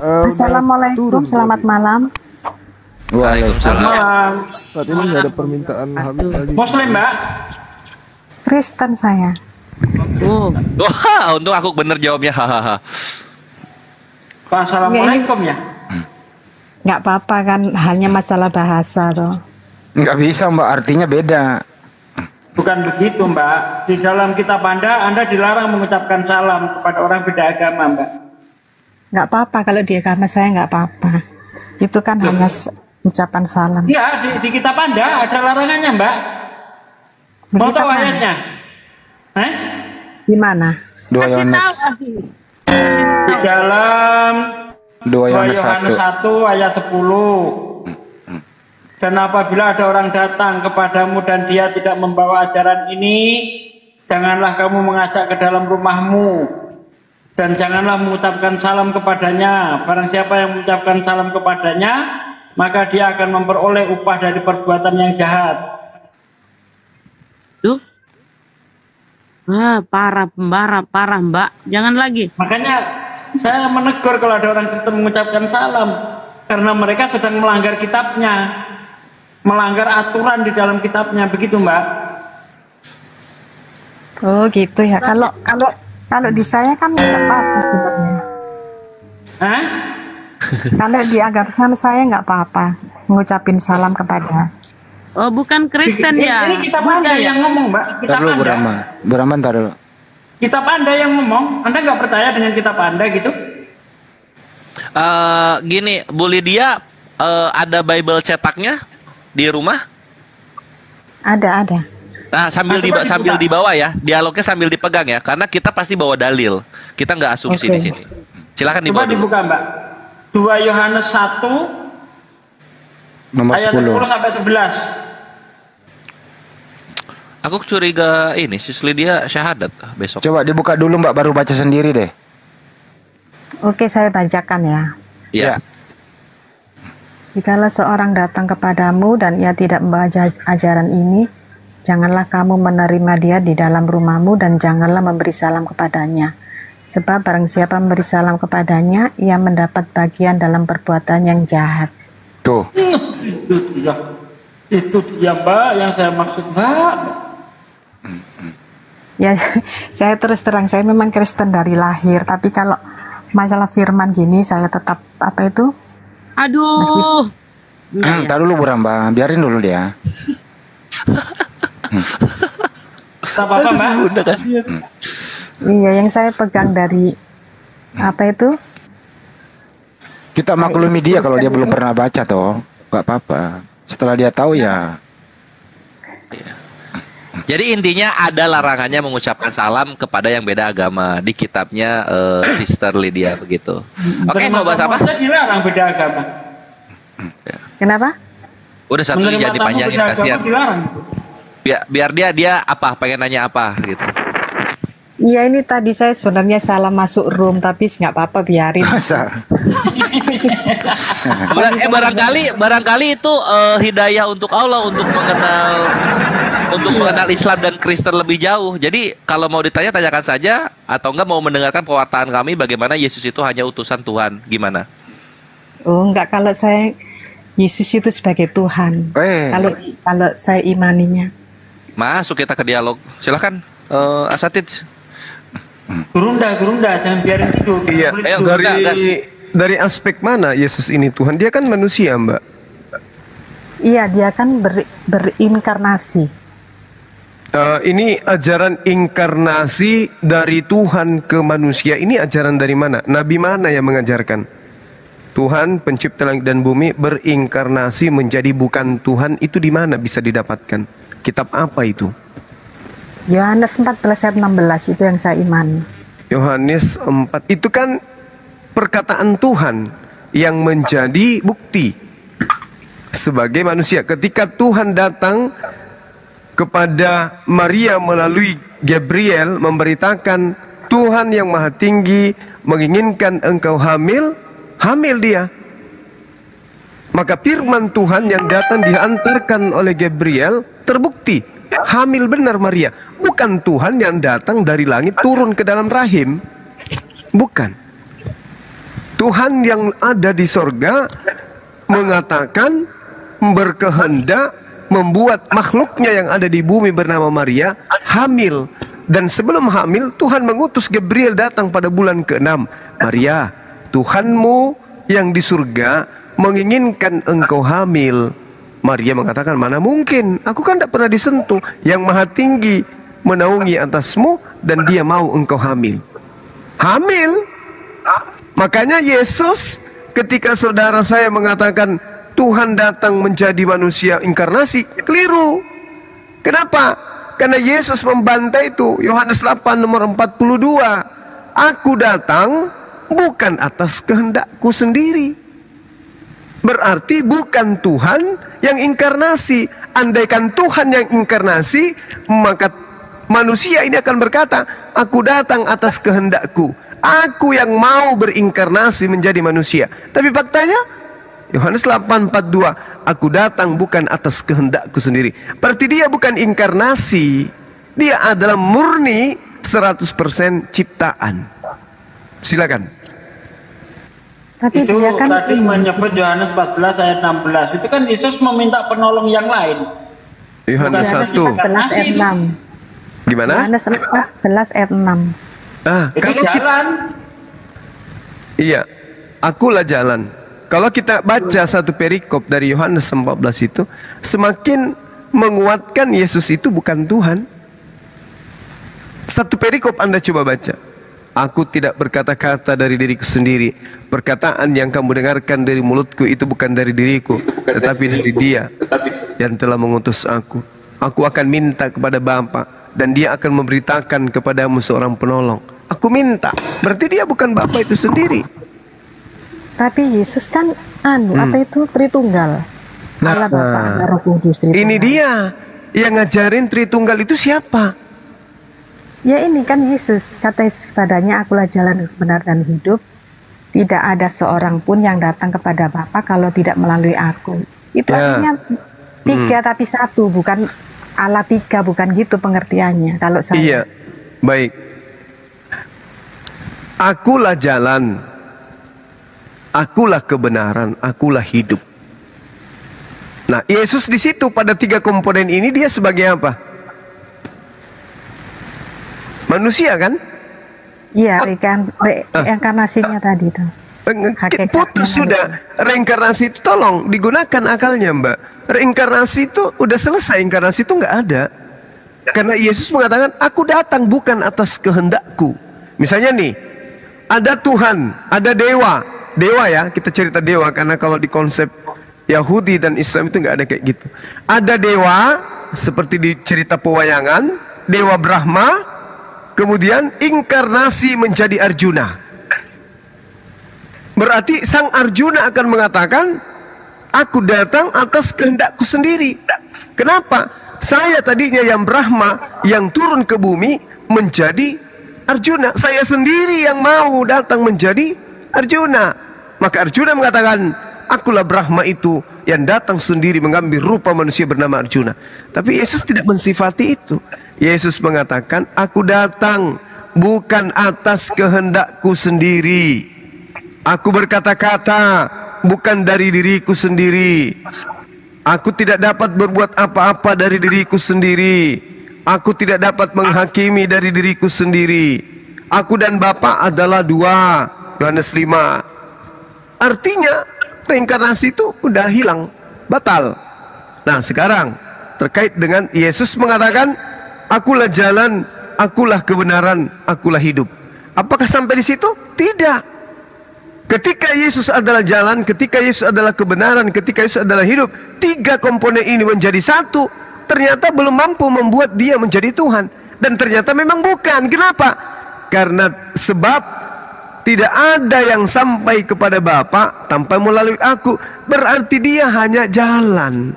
Assalamualaikum, selamat malam. Waalaikumsalam. Saat ini nggak ada permintaan Habib lagi. Muslim, Mbak? Kristen saya. Wah, untung aku bener jawabnya. Hahaha. Assalamualaikum ya. Nggak apa-apa kan, hanya masalah bahasa toh. Nggak bisa Mbak, artinya beda. Bukan begitu, Mbak. Di dalam kitab Anda dilarang mengucapkan salam kepada orang beda agama, Mbak. Nggak apa-apa kalau di agama saya, nggak apa-apa. Itu kan hanya ucapan salam. Ya, di kitab Anda ada larangannya, Mbak. Mau tahu ayatnya? Di mana? 2 Yohanes. Di dalam 2 Yohanes 1 ayat 10. Dan apabila ada orang datang kepadamu dan dia tidak membawa ajaran ini, janganlah kamu mengajak ke dalam rumahmu dan janganlah mengucapkan salam kepadanya. Barang siapa yang mengucapkan salam kepadanya, maka dia akan memperoleh upah dari perbuatan yang jahat. Tuh. Parah Mbak. Jangan lagi. Makanya saya menegur kalau ada orang Kristen mengucapkan salam, karena mereka sedang melanggar kitabnya, melanggar aturan di dalam kitabnya, begitu Mbak. Oh gitu ya. Kalau di saya kan nggak apa-apa sebenarnya. Kalau di agama saya nggak apa-apa mengucapin salam kepada. Oh, bukan Kristen ya? Ini kitab Anda yang ngomong, Mbak. Kitab Ntar dulu, Anda. Bu Rama, ntar dulu. Kitab Anda yang ngomong. Anda nggak percaya dengan kitab Anda gitu? Gini, Bu Lydia, ada Bible cetaknya di rumah? Ada. Nah, sambil dibawa ya, dialognya sambil dipegang ya, karena kita pasti bawa dalil. Kita nggak asumsi di sini. Silakan dibawa. Coba dibuka, Mbak. 2 Yohanes 1 Nomor ayat 10 sampai 11. Aku curiga ini Sis Lydia syahadat besok. Coba dibuka dulu Mbak, baru baca sendiri deh. Oke, saya bacakan ya. Iya. Jikalau seorang datang kepadamu dan ia tidak membawa ajaran ini, janganlah kamu menerima dia di dalam rumahmu dan janganlah memberi salam kepadanya. Sebab barang siapa memberi salam kepadanya, ia mendapat bagian dalam perbuatan yang jahat. Tuh. Itu dia Mbak yang saya maksud, Mbak. Ya, saya terus terang, saya memang Kristen dari lahir, tapi kalau masalah firman gini, saya tetap apa itu? Aduh. Ntar dulu Bu Rama, biarin dulu dia. Apa Mbak? Iya, yang saya pegang dari apa itu? Kita maklumi dia kalau dia belum pernah baca toh, nggak apa-apa. Setelah dia tahu ya. Jadi intinya ada larangannya mengucapkan salam kepada yang beda agama di kitabnya Sister Lydia begitu. Oke, mau bahas apa? Saya dilarang beda agama. Kenapa? Udah satu jangan dipanjangin, kasihan. Biar dia apa? Pengen nanya apa gitu. Iya, ini tadi saya sebenarnya salah masuk room, tapi nggak apa-apa, biarin. Masa? barangkali itu hidayah untuk Allah untuk mengenal Islam dan Kristen lebih jauh. Jadi kalau mau ditanya, tanyakan saja, atau enggak mau mendengarkan pewartaan kami bagaimana Yesus itu hanya utusan Tuhan, gimana? Oh, enggak, kalau saya Yesus itu sebagai Tuhan. Kalau saya imaninya. Masuk kita ke dialog. Silakan Asatidz. Gurunda, jangan biarin itu. Iya, Ayo, dari aspek mana Yesus ini Tuhan? Dia kan manusia, Mbak. Iya, dia kan berinkarnasi. Ini ajaran inkarnasi dari Tuhan ke manusia. Ini ajaran dari mana? Nabi mana yang mengajarkan? Tuhan pencipta langit dan bumi berinkarnasi menjadi bukan Tuhan. Itu di mana bisa didapatkan? Kitab apa itu? Yohanes 14 ayat 16 itu yang saya imani. Yohanes 4 itu kan perkataan Tuhan yang menjadi bukti sebagai manusia. Ketika Tuhan datang kepada Maria melalui Gabriel memberitakan Tuhan yang Maha Tinggi menginginkan engkau hamil dia. Maka firman Tuhan yang datang diantarkan oleh Gabriel terbukti. Hamil benar Maria. Bukan Tuhan yang datang dari langit turun ke dalam rahim. Bukan. Tuhan yang ada di sorga mengatakan berkehendak membuat makhluknya yang ada di bumi bernama Maria hamil. Dan sebelum hamil, Tuhan mengutus Gabriel datang pada bulan ke-6. Maria, Tuhanmu yang di surga menginginkan engkau hamil. Maria mengatakan, mana mungkin, aku kan tidak pernah disentuh. Yang Maha Tinggi menaungi atasmu dan dia mau engkau hamil. Hamil. Makanya Yesus ketika saudara saya mengatakan Tuhan datang menjadi manusia inkarnasi, keliru. Kenapa? Karena Yesus membantai itu. Yohanes 8 nomor 42. Aku datang bukan atas kehendakku sendiri. Berarti bukan Tuhan yang inkarnasi. Andaikan Tuhan yang inkarnasi, maka manusia ini akan berkata, aku datang atas kehendakku. Aku yang mau berinkarnasi menjadi manusia. Tapi faktanya Yohanes 8:42, aku datang bukan atas kehendakku sendiri. Berarti dia bukan inkarnasi. Dia adalah murni 100% ciptaan. Silakan. Tapi Itu dia kan tadi menyebut Yohanes 14 ayat 16. Itu kan Yesus meminta penolong yang lain. Yohanes Bukan 1. 14 ayat 6. Gimana? Yohanes 14 ayat 6. Ah, Itu kalau kita, jalan. iya, akulah jalan. Kalau kita baca satu perikop dari Yohanes 14 itu, semakin menguatkan Yesus itu bukan Tuhan. Satu perikop Anda coba baca. Aku tidak berkata-kata dari diriku sendiri. Perkataan yang kamu dengarkan dari mulutku itu bukan dari diriku, tetapi dari Dia yang telah mengutus aku. Aku akan minta kepada Bapa dan Dia akan memberitakan kepadamu seorang penolong. Aku minta. Berarti Dia bukan Bapa itu sendiri. Tapi Yesus kan apa itu Tritunggal. Allah Bapa, Allah Roh Kudus Tritunggal. Ini dia yang ngajarin Tritunggal itu siapa? Ya ini kan Yesus. Kata Yesus kepadanya, akulah jalan benar dan hidup. Tidak ada seorang pun yang datang kepada Bapa kalau tidak melalui aku. Itu artinya tiga tapi satu, bukan Allah tiga, bukan gitu pengertiannya. Kalau saya. Iya, baik. Akulah jalan, akulah kebenaran, akulah hidup. Nah, Yesus di situ pada tiga komponen ini dia sebagai apa? Manusia kan? Iya, reinkarnasinya tadi itu. Putus sudah. Reinkarnasi itu tolong digunakan akalnya, Mbak. Reinkarnasi itu udah selesai, inkarnasi itu nggak ada. Karena Yesus mengatakan, aku datang bukan atas kehendakku. Misalnya nih, ada Tuhan, ada dewa. Dewa ya, kita cerita dewa, karena kalau di konsep Yahudi dan Islam itu nggak ada kayak gitu. Ada dewa, seperti di cerita pewayangan, Dewa Brahma, kemudian inkarnasi menjadi Arjuna. Berarti sang Arjuna akan mengatakan, aku datang atas kehendakku sendiri. Kenapa? Saya tadinya yang Brahma, yang turun ke bumi menjadi Arjuna. Saya sendiri yang mau datang menjadi Arjuna. Maka Arjuna mengatakan, akulah Brahma itu yang datang sendiri mengambil rupa manusia bernama Arjuna. Tapi Yesus tidak mensifati itu. Yesus mengatakan, aku datang bukan atas kehendakku sendiri. Aku berkata-kata bukan dari diriku sendiri. Aku tidak dapat berbuat apa-apa dari diriku sendiri. Aku tidak dapat menghakimi dari diriku sendiri. Aku dan Bapa adalah dua. Yohanes 5. Artinya reinkarnasi itu udah hilang, batal. Nah sekarang terkait dengan Yesus mengatakan, akulah jalan, akulah kebenaran, akulah hidup. Apakah sampai di situ? Tidak. Ketika Yesus adalah jalan, ketika Yesus adalah kebenaran, ketika Yesus adalah hidup, tiga komponen ini menjadi satu. Ternyata belum mampu membuat dia menjadi Tuhan. Dan ternyata memang bukan. Kenapa? Karena sebab tidak ada yang sampai kepada Bapa tanpa melalui aku. Berarti dia hanya jalan.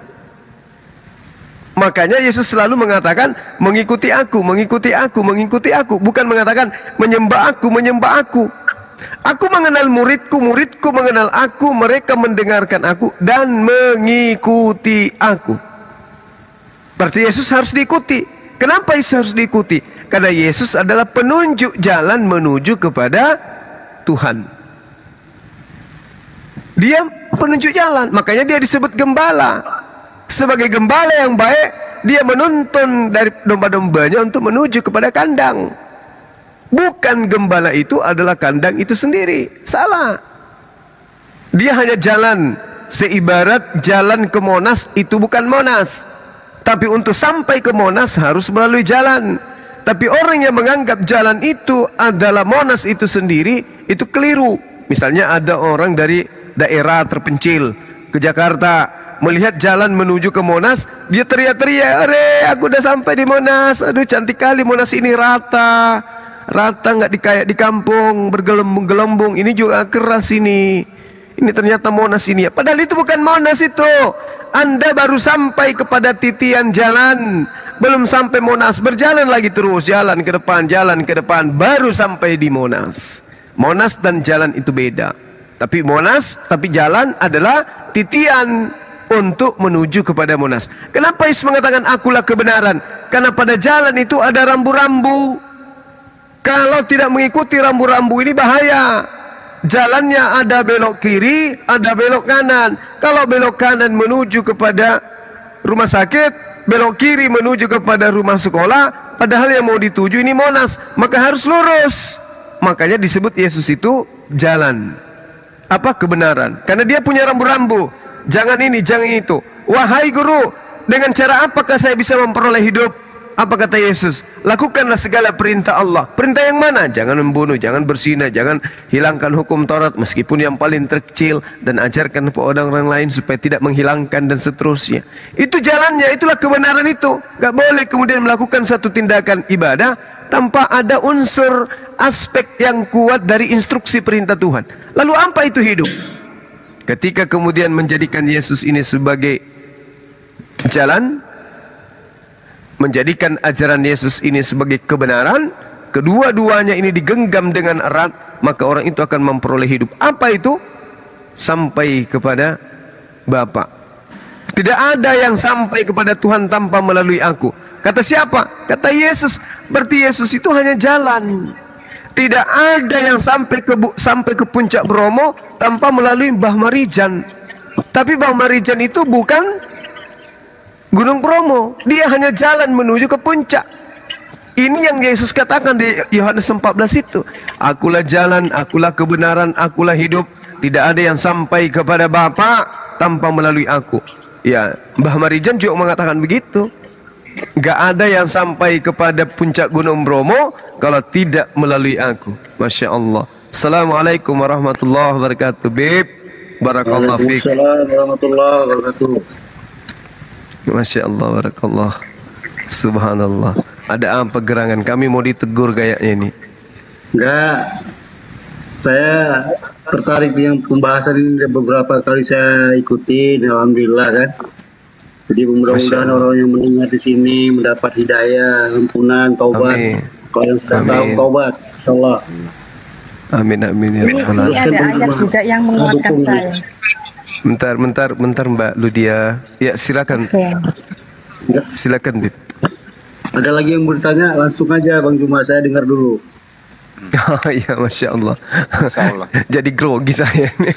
Makanya Yesus selalu mengatakan, mengikuti aku, mengikuti aku, mengikuti aku. Bukan mengatakan, menyembah aku, menyembah aku. Aku mengenal muridku, muridku mengenal aku, mereka mendengarkan aku dan mengikuti aku. Berarti Yesus harus diikuti. Kenapa Yesus harus diikuti? Karena Yesus adalah penunjuk jalan menuju kepada Tuhan. Dia penunjuk jalan, makanya dia disebut gembala. Sebagai gembala yang baik, dia menuntun dari domba-dombanya untuk menuju kepada kandang. Bukan gembala itu adalah kandang itu sendiri. Salah. Dia hanya jalan. Seibarat jalan ke Monas itu bukan Monas. Tapi untuk sampai ke Monas harus melalui jalan. Tapi orang yang menganggap jalan itu adalah Monas itu sendiri, itu keliru. Misalnya ada orang dari daerah terpencil ke Jakarta, melihat jalan menuju ke Monas, dia teriak-teriak, "Are, aku udah sampai di Monas. Aduh, cantik kali Monas ini, rata nggak kayak di kampung, bergelembung-gelembung. Ini juga keras ini. Ini ternyata Monas ini." Padahal itu bukan Monas itu. Anda baru sampai kepada titian jalan, belum sampai Monas. Berjalan lagi terus, jalan ke depan, baru sampai di Monas. Monas dan jalan itu beda. Tapi jalan adalah titian untuk menuju kepada Monas. Kenapa Yesus mengatakan akulah kebenaran? Karena pada jalan itu ada rambu-rambu. Kalau tidak mengikuti rambu-rambu ini bahaya. Jalannya ada belok kiri, ada belok kanan. Kalau belok kanan menuju kepada rumah sakit, belok kiri menuju kepada rumah sekolah, padahal yang mau dituju ini Monas, maka harus lurus. Makanya disebut Yesus itu jalan. Apa? Kebenaran. Karena dia punya rambu-rambu. Jangan ini, jangan itu. Wahai guru, dengan cara apakah saya bisa memperoleh hidup? Apa kata Yesus? Lakukanlah segala perintah Allah. Perintah yang mana? Jangan membunuh, jangan berzina, jangan hilangkan hukum Taurat meskipun yang paling terkecil, dan ajarkan kepada orang lain supaya tidak menghilangkan dan seterusnya. Itu jalannya, itulah kebenaran itu. Gak boleh kemudian melakukan satu tindakan ibadah tanpa ada unsur aspek yang kuat dari instruksi perintah Tuhan. Lalu apa itu hidup? Ketika kemudian menjadikan Yesus ini sebagai jalan, menjadikan ajaran Yesus ini sebagai kebenaran, kedua-duanya ini digenggam dengan erat, maka orang itu akan memperoleh hidup. Apa itu? Sampai kepada Bapa. Tidak ada yang sampai kepada Tuhan tanpa melalui aku. Kata siapa? Kata Yesus. Berarti Yesus itu hanya jalan. Tidak ada yang sampai ke puncak Bromo tanpa melalui Mbah Marijan. Tapi Mbah Marijan itu bukan Gunung Bromo. Dia hanya jalan menuju ke puncak. Ini yang Yesus katakan di Yohanes 14 itu. Akulah jalan, akulah kebenaran, akulah hidup. Tidak ada yang sampai kepada Bapa tanpa melalui aku. Ya, Mbah Marijan juga mengatakan begitu. Gak ada yang sampai kepada puncak Gunung Bromo kalau tidak melalui aku. Masya Allah. Assalamualaikum warahmatullahi wabarakatuh. Bib, barakallahu fiik. Waalaikumsalam warahmatullahi wabarakatuh. Masya Allah, barakallah. Subhanallah. Ada apa gerangan? Kami mau ditegur kayaknya ini. Enggak. Saya tertarik dengan pembahasan ini, beberapa kali saya ikuti, alhamdulillah kan. Jadi mudah-mudahan orang yang mendengar di sini mendapat hidayah, ampunan, taubat. Kalau yang sudah tahu taubat, insyaallah. Amin amin ya Ini ada ayat juga yang menguatkan saya. Bentar Mbak Ludia. Ya silakan. Okay. Silakan Bib. Ada lagi yang bertanya, langsung aja Bang Juma, saya dengar dulu. Oh iya, Masya Allah. Masya Allah. Jadi grogi saya ini.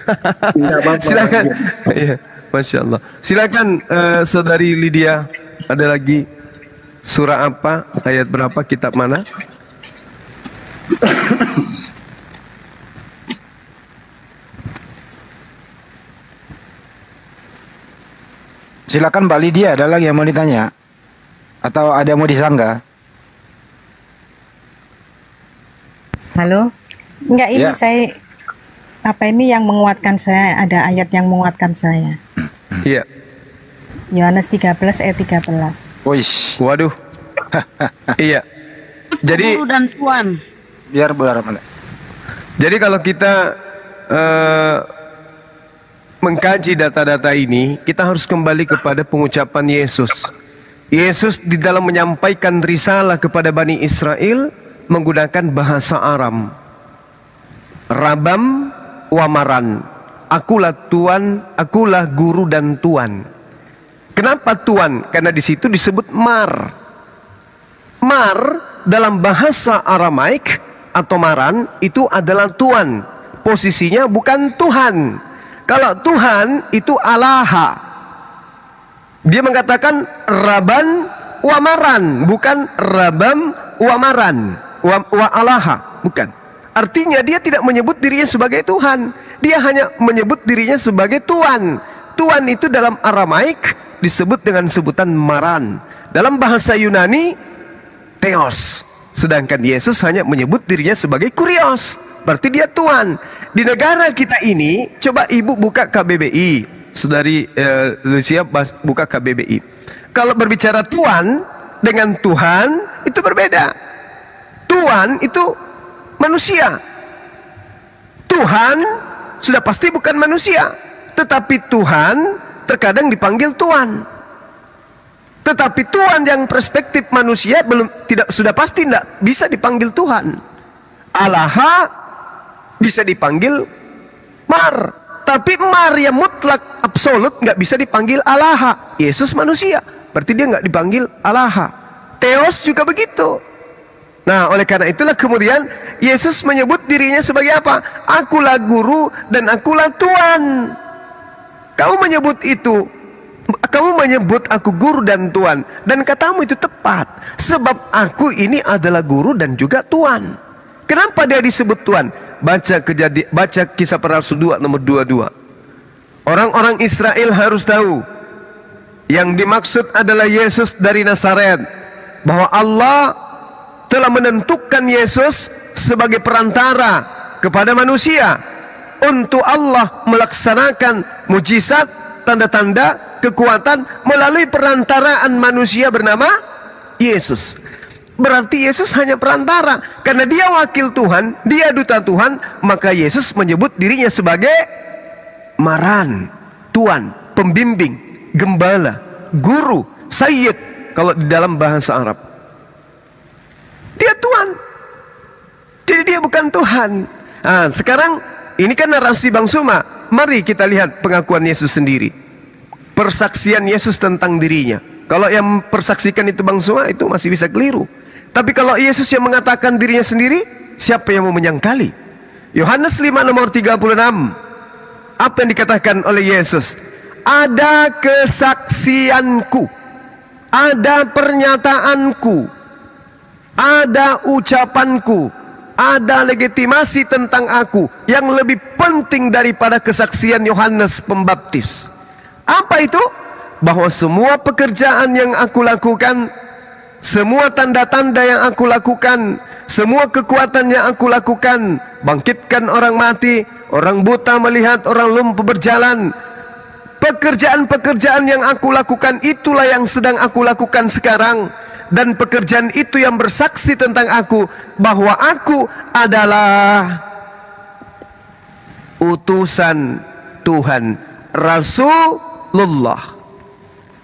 Silakan. Iya, Masya Allah. Silakan Saudari Lydia. Ada lagi surah apa? Ayat berapa? Kitab mana? Silakan Mbak Lydia, ada lagi yang mau ditanya? Atau ada yang mau disanggah? Halo? Enggak, ini Ya. saya ini yang menguatkan saya, ada ayat yang menguatkan saya. Iya. Yohanes 13 ayat 13. Wih, Waduh. Iya. Jadi Guru dan Tuan. biar berapa? Jadi kalau kita mengkaji data-data ini, kita harus kembali kepada pengucapan Yesus. Yesus di dalam menyampaikan risalah kepada Bani Israel menggunakan bahasa Aram. Rabam wamaran. Akulah Tuan, akulah guru dan Tuan. Kenapa Tuan? Karena di situ disebut Mar. Mar dalam bahasa Aramaik atau Maran itu adalah Tuan. Posisinya bukan Tuhan. Kalau Tuhan itu Alaha. Dia mengatakan Rabban wa Maran, bukan Rabam wa Maran, wa Alaha, bukan. Artinya dia tidak menyebut dirinya sebagai Tuhan. Dia hanya menyebut dirinya sebagai Tuan. Tuan itu dalam Aramaik disebut dengan sebutan Maran. Dalam bahasa Yunani Theos. Sedangkan Yesus hanya menyebut dirinya sebagai Kurios. Berarti dia Tuan. Di negara kita ini, coba ibu buka KBBI. Saudari Lucia buka KBBI. Kalau berbicara Tuan dengan Tuhan itu berbeda. Tuan itu manusia. Tuhan sudah pasti bukan manusia. Tetapi Tuhan terkadang dipanggil Tuan. Tetapi Tuhan yang perspektif manusia sudah pasti tidak bisa dipanggil Tuhan. Alaha bisa dipanggil Mar. Tapi Mar yang mutlak absolut nggak bisa dipanggil Alaha. Yesus manusia, berarti dia nggak dipanggil Alaha. Theos juga begitu. Nah, oleh karena itulah kemudian Yesus menyebut dirinya sebagai apa? Akulah guru dan akulah Tuan. Kamu menyebut itu, kamu menyebut aku guru dan Tuan, dan katamu itu tepat. Sebab aku ini adalah guru dan juga Tuan. Kenapa dia disebut Tuan? Baca Kisah Para Rasul 2 nomor 22. Orang-orang Israel harus tahu yang dimaksud adalah Yesus dari Nazaret, bahwa Allah telah menentukan Yesus sebagai perantara kepada manusia untuk Allah melaksanakan mujizat, tanda-tanda, kekuatan melalui perantaraan manusia bernama Yesus. Berarti Yesus hanya perantara. Karena dia wakil Tuhan, dia duta Tuhan, maka Yesus menyebut dirinya sebagai Maran, Tuan, pembimbing, gembala, guru, sayyid kalau di dalam bahasa Arab. Dia Tuhan. Jadi dia bukan Tuhan. Nah, sekarang ini kan narasi Bang Suma. Mari kita lihat pengakuan Yesus sendiri. Persaksian Yesus tentang dirinya. Kalau yang persaksikan itu Bang Suma, itu masih bisa keliru. Tapi kalau Yesus yang mengatakan dirinya sendiri, siapa yang mau menyangkali? Yohanes 5 nomor 36. Apa yang dikatakan oleh Yesus? Ada kesaksianku, ada pernyataanku, ada ucapanku, ada legitimasi tentang aku yang lebih penting daripada kesaksian Yohanes Pembaptis. Apa itu? Bahwa semua pekerjaan yang aku lakukan, semua tanda-tanda yang aku lakukan, semua kekuatan yang aku lakukan, bangkitkan orang mati, orang buta melihat, orang lumpuh berjalan, pekerjaan-pekerjaan yang aku lakukan itulah yang sedang aku lakukan sekarang. Dan pekerjaan itu yang bersaksi tentang aku, bahwa aku adalah utusan Tuhan, Rasulullah.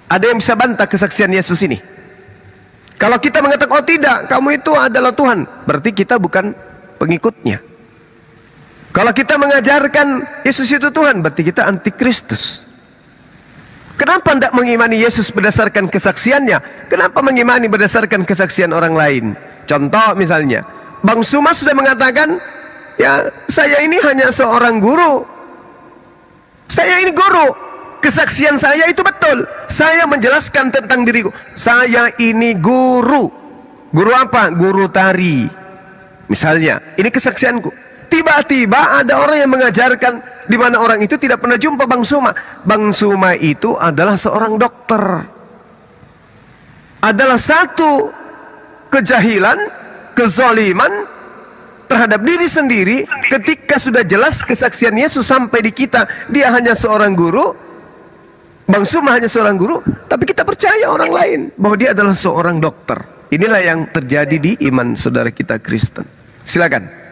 Ada yang bisa bantah kesaksian Yesus ini? Kalau kita mengatakan, oh tidak, kamu itu adalah Tuhan, berarti kita bukan pengikutnya. Kalau kita mengajarkan Yesus itu Tuhan, berarti kita antikristus. Kenapa tidak mengimani Yesus berdasarkan kesaksiannya? Kenapa mengimani berdasarkan kesaksian orang lain? Contoh misalnya, Bang Suma sudah mengatakan, ya saya ini hanya seorang guru. Saya ini guru. Kesaksian saya itu betul. Saya menjelaskan tentang diriku. Saya ini guru. Guru apa? Guru tari. Misalnya, ini kesaksianku. Tiba-tiba ada orang yang mengajarkan, di mana orang itu tidak pernah jumpa Bang Suma. Bang Suma itu adalah seorang dokter. Adalah satu kejahilan, kezaliman terhadap diri sendiri. Ketika sudah jelas kesaksian Yesus sampai di kita, dia hanya seorang guru, Bang Suma hanya seorang guru, tapi kita percaya orang lain bahwa dia adalah seorang dokter. Inilah yang terjadi di iman saudara kita Kristen. Silakan.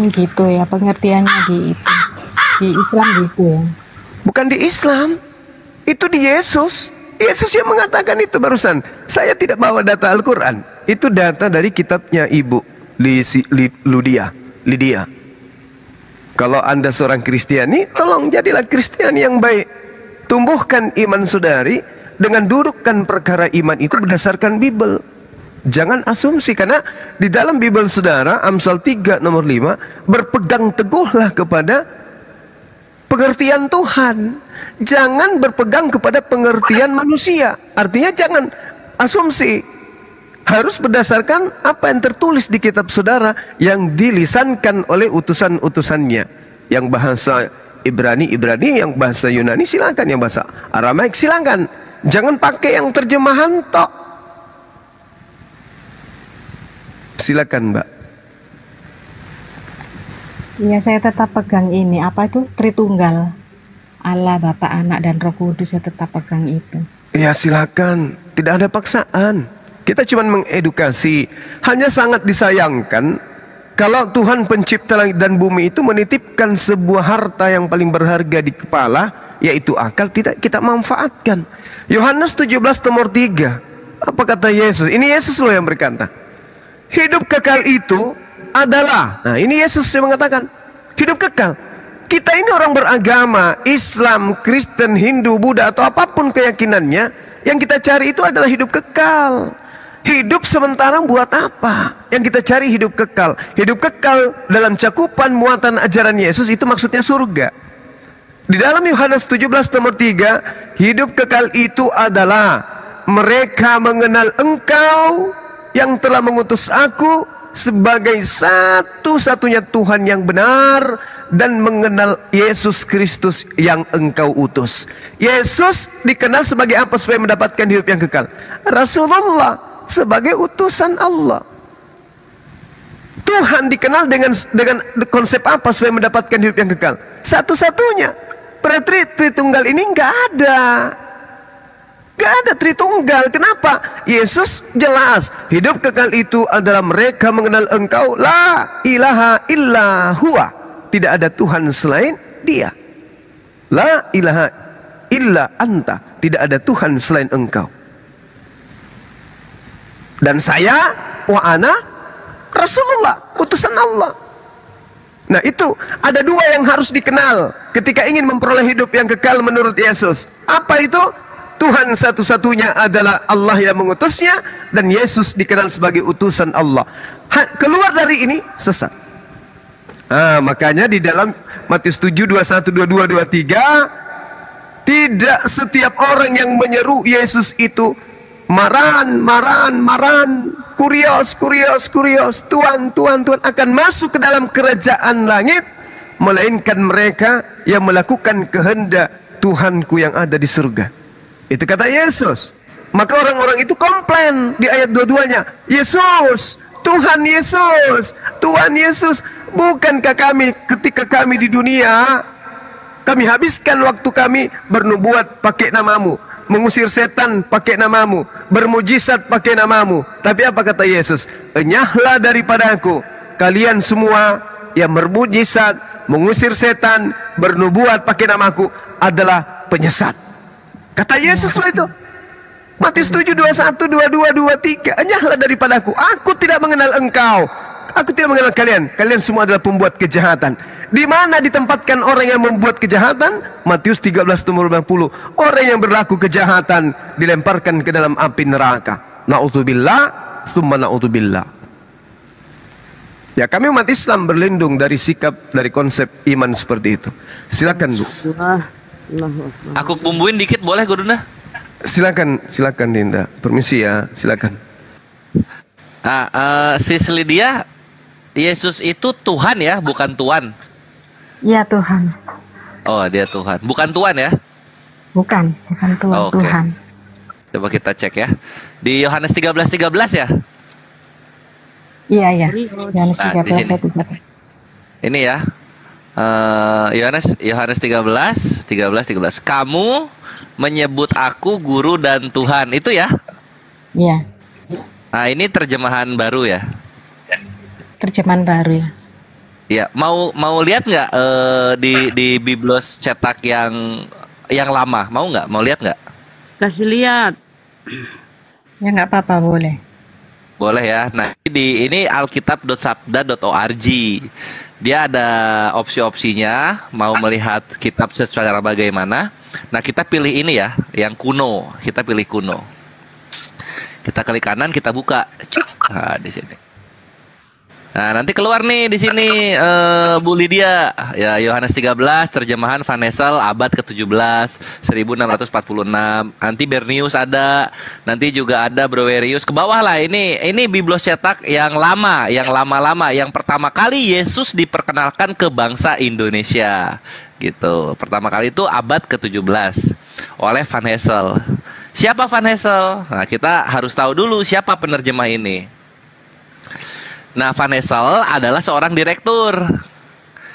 Gitu ya pengertiannya di Islam gitu ya. Bukan di Islam, itu di Yesus. Yesus yang mengatakan itu barusan. Saya tidak bawa data Al-Quran. Itu data dari kitabnya Ibu Lydia. Kalau Anda seorang Kristiani, tolong jadilah Kristiani yang baik. Tumbuhkan iman saudari dengan dudukkan perkara iman itu berdasarkan Bible. Jangan asumsi, karena di dalam Bible saudara, Amsal 3 nomor 5, berpegang teguhlah kepada pengertian Tuhan. Jangan berpegang kepada pengertian manusia. Artinya jangan asumsi. Harus berdasarkan apa yang tertulis di kitab saudara yang dilisankan oleh utusan-utusannya. Yang bahasa Ibrani, yang bahasa Yunani silakan, yang bahasa Aramaik silakan. Jangan pakai yang terjemahan tok. Silakan, Mbak. Ya, saya tetap pegang ini. Apa itu? Tritunggal. Allah, Bapa, Anak, dan Roh Kudus, saya tetap pegang itu. Ya silakan, tidak ada paksaan. Kita cuma mengedukasi. Hanya sangat disayangkan kalau Tuhan pencipta langit dan bumi itu menitipkan sebuah harta yang paling berharga di kepala, yaitu akal, tidak kita manfaatkan. Yohanes 17 nomor 3. Apa kata Yesus? Ini Yesus loh yang berkata. Hidup kekal itu adalah, nah ini Yesus yang mengatakan, hidup kekal. Kita ini orang beragama, Islam, Kristen, Hindu, Buddha, atau apapun keyakinannya, yang kita cari itu adalah hidup kekal. Hidup sementara buat apa? Yang kita cari hidup kekal. Hidup kekal dalam cakupan muatan ajaran Yesus itu maksudnya surga. Di dalam Yohanes 17 nomor 3, hidup kekal itu adalah mereka mengenal Engkau yang telah mengutus aku sebagai satu-satunya Tuhan yang benar, dan mengenal Yesus Kristus yang Engkau utus. Yesus dikenal sebagai apa supaya mendapatkan hidup yang kekal? Rasulullah, sebagai utusan Allah. Tuhan dikenal dengan konsep apa supaya mendapatkan hidup yang kekal? Satu-satunya. Berarti Tritunggal ini nggak ada. Nggak ada Tritunggal. Kenapa? Yesus jelas, hidup kekal itu adalah mereka mengenal Engkau, la ilaha illa huwa. Tidak ada Tuhan selain Dia. La ilaha illa anta. Tidak ada Tuhan selain Engkau. Dan saya, wa ana, Rasulullah, utusan Allah. Nah itu, ada dua yang harus dikenal ketika ingin memperoleh hidup yang kekal menurut Yesus. Apa itu? Tuhan satu-satunya adalah Allah yang mengutusnya, dan Yesus dikenal sebagai utusan Allah. Keluar dari ini, sesat. Makanya di dalam Matius 7, 21, 22, 23, tidak setiap orang yang menyeru Yesus itu maran, kurios, Tuhan akan masuk ke dalam kerajaan langit, melainkan mereka yang melakukan kehendak Tuhanku yang ada di surga. Itu kata Yesus. Maka orang-orang itu komplain di ayat 22-nya, Yesus, Tuhan Yesus, bukankah kami ketika kami di dunia, kami habiskan waktu kami bernubuat pakai namamu, mengusir setan pakai namamu, bermujizat pakai namamu. Tapi apa kata Yesus? Enyahlah daripadaku kalian semua yang bermujizat, mengusir setan, bernubuat pakai namaku adalah penyesat. Kata Yesus lah itu. Matius 7, 21, 22, 23. Enyahlah daripadaku, aku tidak mengenal engkau, aku tidak mengenal kalian. Kalian semua adalah pembuat kejahatan. Di mana ditempatkan orang yang membuat kejahatan? Matius 13 nomor 50. Orang yang berlaku kejahatan dilemparkan ke dalam api neraka. Na'udzubillah, summa na'udzubillah. Ya, kami umat Islam berlindung dari sikap, dari konsep iman seperti itu. Silakan, Bu. Aku bumbuin dikit boleh, Guruna? Silakan Dinda. Permisi ya, silakan. Sis Lydia, Yesus itu Tuhan ya, bukan Tuan? Ya, Tuhan. Oh, dia Tuhan, bukan Tuan ya? Bukan Tuhan, Okay. Tuhan. Coba kita cek ya. Di Yohanes 13:13 ya? Iya. Yohanes 13 ayat 13. Ini ya. Yohanes 13. Kamu menyebut aku guru dan Tuhan. Itu ya? Iya. Nah, ini terjemahan baru ya? Terjemahan baru ya. Ya, mau lihat nggak di Biblos cetak yang lama? Mau nggak? Mau lihat nggak? Kasih lihat. Ya nggak apa-apa, boleh. Boleh ya. Nah, ini alkitab.sabda.org. Dia ada opsi-opsinya, mau melihat kitab secara bagaimana. Nah, kita pilih ini ya, yang kuno. Kita pilih kuno. Kita klik kanan, kita buka. Cuk. Nah, di sini. Nah, nanti keluar nih di sini Bu Lydia. Ya, Yohanes 13 terjemahan Van Hessel abad ke-17 1646. Nanti Bernius ada, nanti juga ada Browerius. Ke bawah lah ini biblos cetak yang lama, yang lama-lama, yang pertama kali Yesus diperkenalkan ke bangsa Indonesia. Gitu. Pertama kali itu abad ke-17 oleh Van Hessel. Siapa Van Hessel? Nah, kita harus tahu dulu siapa penerjemah ini. Nah, Van Hessel adalah seorang direktur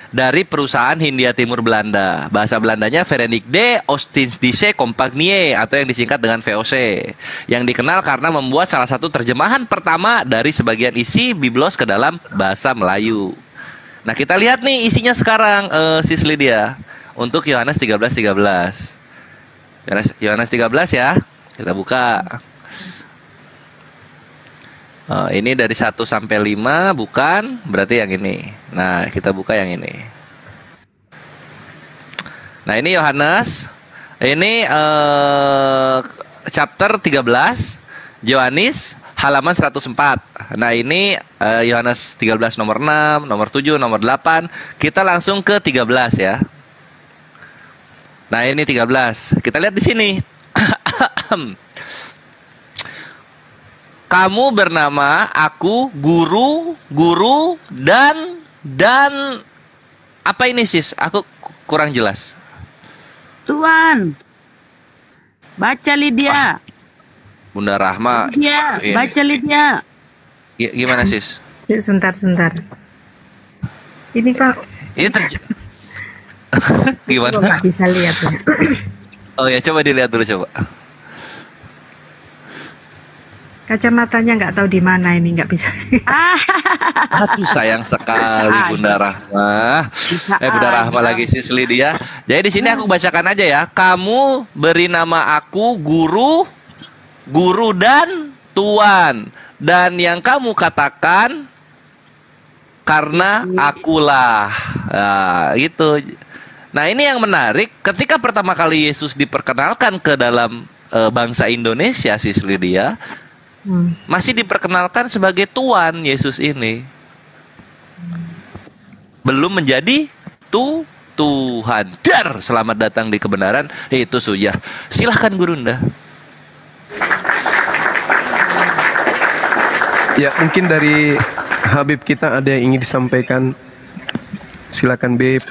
dari perusahaan Hindia Timur Belanda. Bahasa Belandanya Verenigde Oostindische Compagnie atau yang disingkat dengan VOC. Yang dikenal karena membuat salah satu terjemahan pertama dari sebagian isi biblos ke dalam bahasa Melayu. Nah, kita lihat nih isinya sekarang, Sis Lydia. Untuk Yohanes 13:13. Yohanes 13 ya. Kita buka. Ini dari 1 sampai 5 bukan, berarti yang ini. Nah, kita buka yang ini. Nah, ini Yohanes. Ini chapter 13, Yohanes halaman 104. Nah, ini Yohanes 13 nomor 6, nomor 7, nomor 8. Kita langsung ke 13 ya. Nah, ini 13. Kita lihat di sini. Kamu bernama aku guru dan apa ini sis? Aku kurang jelas. Tuan. Baca Lydia. Bunda Rahma. Lydia, ini. baca Lydia. Gimana sis? Sebentar. Ini kok Ini gimana? nggak bisa lihat ya. Oh ya, coba dilihat dulu coba. Kacamatanya nggak tahu di mana ini, nggak bisa. Aduh, sayang sekali Bunda Rahma. Bunda Rahma lagi sis Lydia. Jadi di sini aku bacakan aja ya. Kamu beri nama aku guru dan tuan. Dan yang kamu katakan karena akulah. Nah, gitu. Nah, ini yang menarik. Ketika pertama kali Yesus diperkenalkan ke dalam bangsa Indonesia, sis Lydia, masih diperkenalkan sebagai Tuan Yesus ini. Belum menjadi Tuhan. Dar, selamat datang di kebenaran. Itu sudah. Silahkan Gurunda. Ya, mungkin dari Habib kita ada yang ingin disampaikan. Silakan Bib.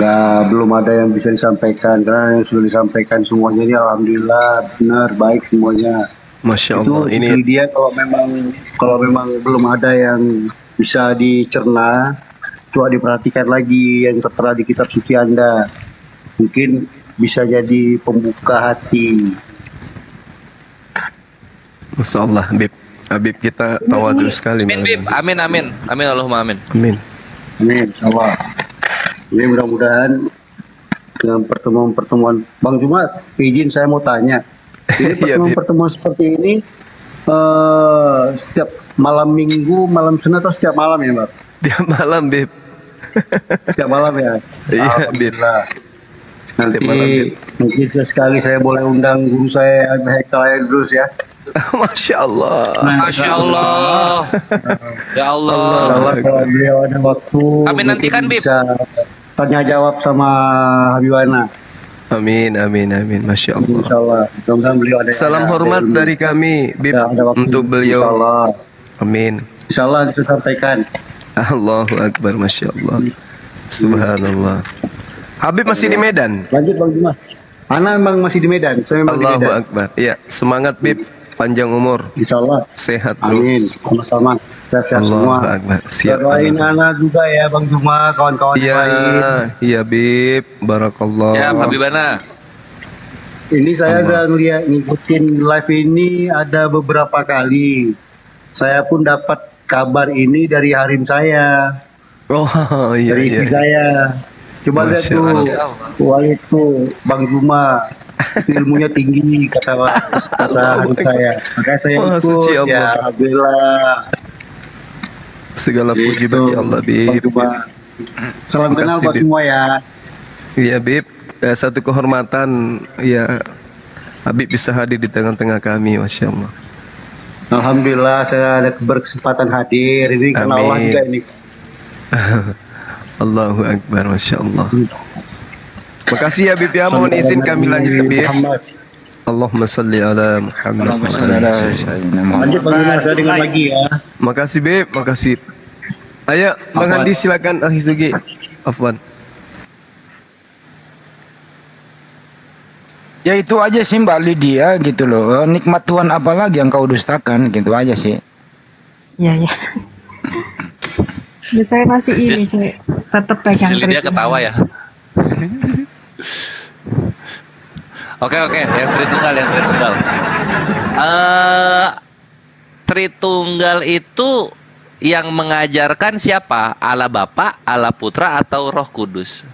Nah, belum ada yang bisa disampaikan karena yang sudah disampaikan semuanya ini alhamdulillah benar baik semuanya. Masya Itu Allah. sisi Ini dia kalau memang belum ada yang bisa dicerna, coba diperhatikan lagi yang tertera di kitab suci Anda. Mungkin bisa jadi pembuka hati. Masya Allah Bib. Habib kita tawadhu sekali. Amin Bib. Amin. Amin Allahumma amin. Amin. Amin, insyaallah. Ini mudah-mudahan dengan pertemuan-pertemuan Bang Jumas, izin saya mau tanya. Ini Iya, Bib. pertemuan-pertemuan seperti ini setiap malam Minggu, malam Senin atau setiap malam ya, Bang? Dia malam Bib. Setiap malam ya. Iya, Bib. Alhamdulillah. Nanti Setiap malam, Bib. mungkin sekali saya boleh undang guru saya Haikal Idrus ya. Masya Allah. Masya Allah. Ya Allah. Insyaallah kalau beliau ada waktu. Kami nantikan, mungkin Bib. bisa tanya jawab sama Habibana. Amin. Masya Allah. Insyaallah. Mudah-mudahan beliau ada. Salam hormat dari kami Bib Ya, ada waktu. untuk beliau. Insyaallah. Amin. Insyaallah bisa sampaikan. Allahu Akbar. Masya Allah. Subhanallah. Habib masih di Medan. Lanjut Bang Jumas. Ana memang masih di Medan. Saya memang di Allahu Medan. Akbar. Iya, semangat Bib. Panjang umur, Insyaallah. sehat Amin. terus. Sama-sama. Sehat semua. Allahu Akbar. Siap. Doain Azan. Ana juga ya Bang Juma, kawan-kawan yang lain. Iya Bib. Barakallah. Ya Habibana. Ini saya udah ngikutin live ini ada beberapa kali. Saya pun dapat kabar ini dari harim saya, Oh iya dari iya. istri saya. Coba lihat Masya tuh, Allah. wah itu Bang Juma, ilmunya tinggi kata harim saya. Makanya saya Wah, ikut. suci Allah. Ya Alhamdulillah. Segala puji Gitu, bagi Allah Bang Bib. Juma. Salam Terima kenal kasih, buat Bib. semua ya. Iya Bib. Satu kehormatan ya Habib bisa hadir di tengah-tengah kami, Masya Allah. Alhamdulillah saya ada berkesempatan hadir. Ini karena Allah Amin. juga ini. Allahu Akbar, Masya Allah. Makasih ya Habib ya, mohon izin kami lanjut ke Bib. Muhammad. Allahumma salli ala Muhammad. Lanjut Bang Yunus, saya dengar lagi ya. Makasih Bib, makasih. Ayo Bang Afwan. Handi silakan. Akhi Sugi. Afwan. Ya itu aja sih Mbak Lydia gitu loh. Nikmat Tuhan apa lagi yang kau dustakan, gitu aja sih. Iya, ya. Ya, saya masih ini sih tetap pegang Si Lydia Tritunggal. ketawa ya. Oke, yang Tritunggal. Tritunggal itu yang mengajarkan siapa? Allah Bapa, Allah Putra, atau Roh Kudus?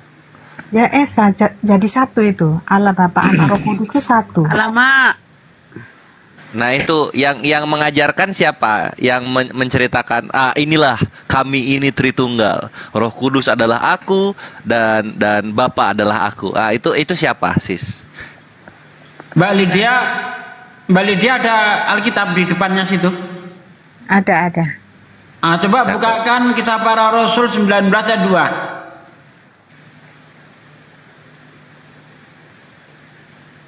Ya Esa jadi satu itu. Allah Bapa Anak Roh Kudus itu satu. Alamak. Nah itu yang mengajarkan siapa? Yang menceritakan inilah kami ini Tritunggal. Roh Kudus adalah aku dan Bapa adalah aku. Itu siapa, Sis? Mbak Lydia ada Alkitab di depannya situ. Ada. Coba Siapa? bukakan Kisah Para Rasul 19 ayat 2.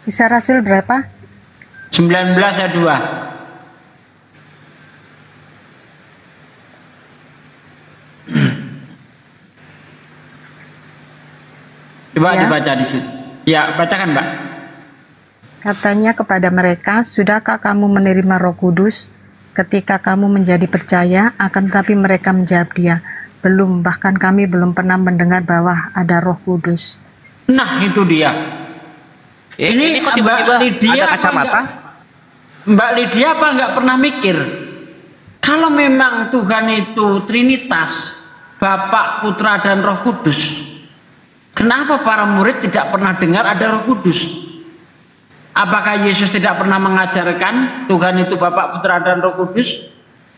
Kisah Rasul berapa? 19 ayat 2. Coba Ya. dibaca di situ. Ya, bacakan, Mbak. Katanya kepada mereka, sudahkah kamu menerima Roh Kudus ketika kamu menjadi percaya? Akan tetapi mereka menjawab dia, belum, bahkan kami belum pernah mendengar bahwa ada Roh Kudus. Nah, itu dia. Ini kok Mbak tiba-tiba Lydia ada apa kacamata? Mbak Lydia apa nggak pernah mikir? Kalau memang Tuhan itu Trinitas, Bapa, Putra, dan Roh Kudus, kenapa para murid tidak pernah dengar ada Roh Kudus? Apakah Yesus tidak pernah mengajarkan Tuhan itu Bapa, Putra, dan Roh Kudus?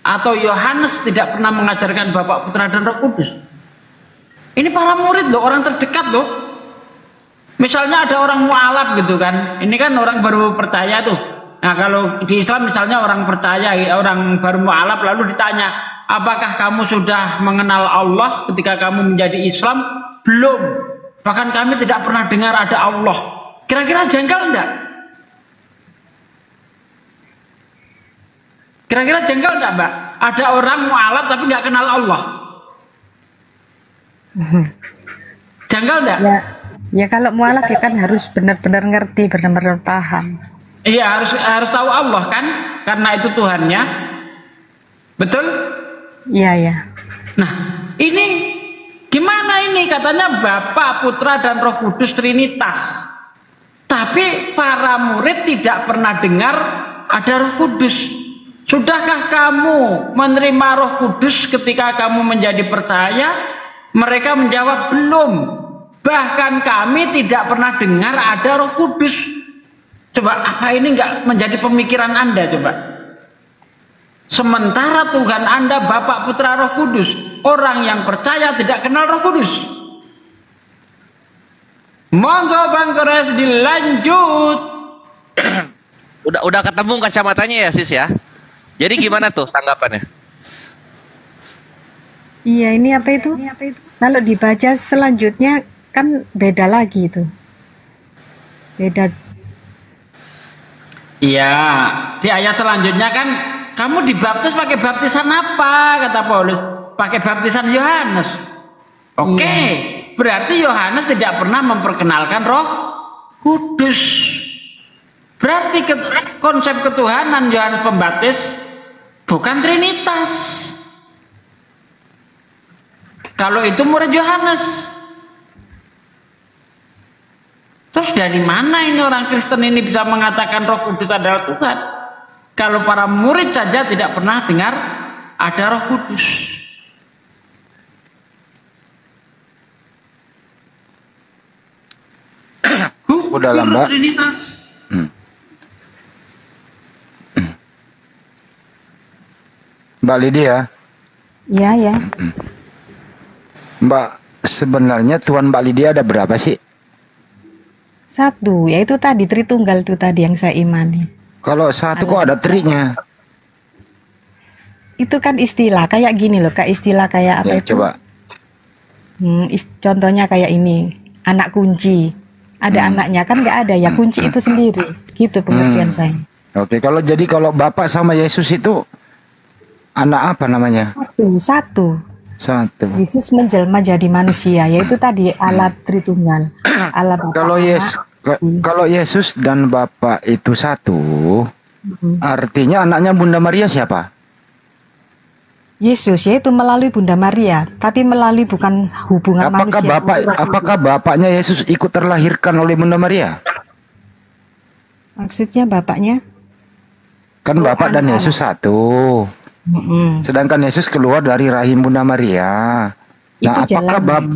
Atau Yohanes tidak pernah mengajarkan Bapa, Putra, dan Roh Kudus? Ini para murid loh, orang terdekat loh. Misalnya ada orang mu'alaf gitu kan. Ini kan orang baru percaya tuh. Nah kalau di Islam misalnya orang percaya, orang baru mu'alaf lalu ditanya, apakah kamu sudah mengenal Allah ketika kamu menjadi Islam? Belum. Bahkan kami tidak pernah dengar ada Allah. Kira-kira janggal enggak? Kira-kira janggal enggak, Mbak? Ada orang mu'alaf tapi nggak kenal Allah. Janggal enggak? Ya kalau mualaf ya kan harus benar-benar ngerti, benar-benar paham. Iya, harus tahu Allah kan, karena itu Tuhannya. Betul? Iya. Nah, ini gimana ini? Katanya Bapa, Putra, dan Roh Kudus Trinitas. Tapi para murid tidak pernah dengar ada Roh Kudus. Sudahkah kamu menerima Roh Kudus ketika kamu menjadi percaya? Mereka menjawab belum. Bahkan kami tidak pernah dengar ada Roh Kudus. Coba apa ini nggak menjadi pemikiran Anda coba? Sementara Tuhan Anda Bapa, Putra, Roh Kudus. Orang yang percaya tidak kenal Roh Kudus. Monggo Bang Kores dilanjut. Udah ketemu kacamatanya ya, Sis ya? Jadi gimana tuh tanggapannya? Iya, ini apa itu? Kalau dibaca selanjutnya kan beda lagi itu. Beda. Iya, di ayat selanjutnya kan kamu dibaptis pakai baptisan apa? Kata Paulus, pakai baptisan Yohanes. Oke, berarti Yohanes tidak pernah memperkenalkan Roh Kudus. Berarti konsep ketuhanan Yohanes Pembaptis bukan Trinitas. Kalau itu murid Yohanes. Terus dari mana ini orang Kristen ini bisa mengatakan Roh Kudus adalah Tuhan? Kalau para murid saja tidak pernah dengar ada Roh Kudus. Udah lah, Mbak. Trinitas. Mbak Lydia, Iya. Mbak, sebenarnya Tuhan Mbak Lydia ada berapa sih? Satu, yaitu tadi Tritunggal itu tadi yang saya imani. Kalau satu kok ada trinya? Itu kan istilah kayak gini loh, Kak, istilah kayak apa Ya, itu? coba. Contohnya kayak ini, anak kunci. Ada anaknya kan nggak ada ya, kunci itu sendiri. Gitu pengertian saya. Oke, kalau Bapak sama Yesus itu anak apa namanya? Satu. Yesus menjelma jadi manusia, yaitu tadi Allah Tritunggal. Allah Bapa. Kalau Yesus dan Bapak itu satu, artinya anaknya Bunda Maria siapa? Yesus, yaitu melalui Bunda Maria, tapi melalui bukan hubungan manusia. Apakah bapaknya Yesus ikut terlahirkan oleh Bunda Maria? Maksudnya bapaknya? Kan Bapak dan Yesus satu. Sedangkan Yesus keluar dari rahim Bunda Maria. Nah,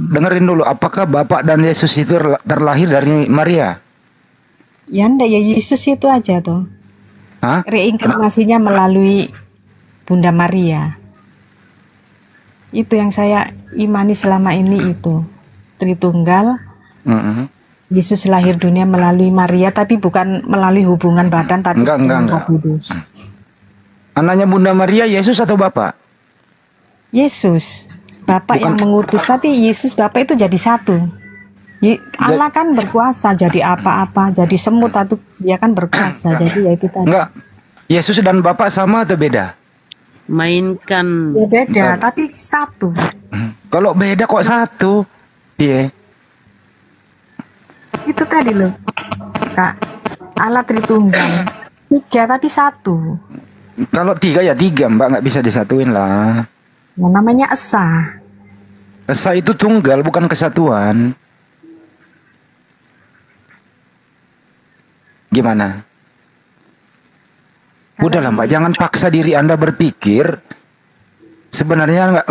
dengerin dulu, apakah Bapak dan Yesus itu terlahir dari Maria? Ya enggak, ya Yesus itu aja tuh. Hah? Reinkarnasinya melalui Bunda Maria. Itu yang saya imani selama ini itu. Tritunggal. Yesus lahir dunia melalui Maria, tapi bukan melalui hubungan badan, tapi enggak. Kudus. Anaknya Bunda Maria Yesus atau Bapak? Yesus. Bapak yang mengutus, tapi Yesus Bapak itu jadi satu. Allah kan berkuasa, jadi apa-apa, jadi semut atau dia kan berkuasa, jadi ya itu tadi. Enggak. Yesus dan Bapak sama atau beda? Mainkan. Ya beda, tapi satu. Kalau beda kok satu? Iya. Itu tadi loh, Kak. Allah Tritunggal. 3 tapi 1. Kalau 3 ya 3, Mbak, nggak bisa disatuin lah. Yang namanya esa. Esa itu tunggal, bukan kesatuan. Gimana? Udahlah, Mbak, jangan paksa diri Anda berpikir. Sebenarnya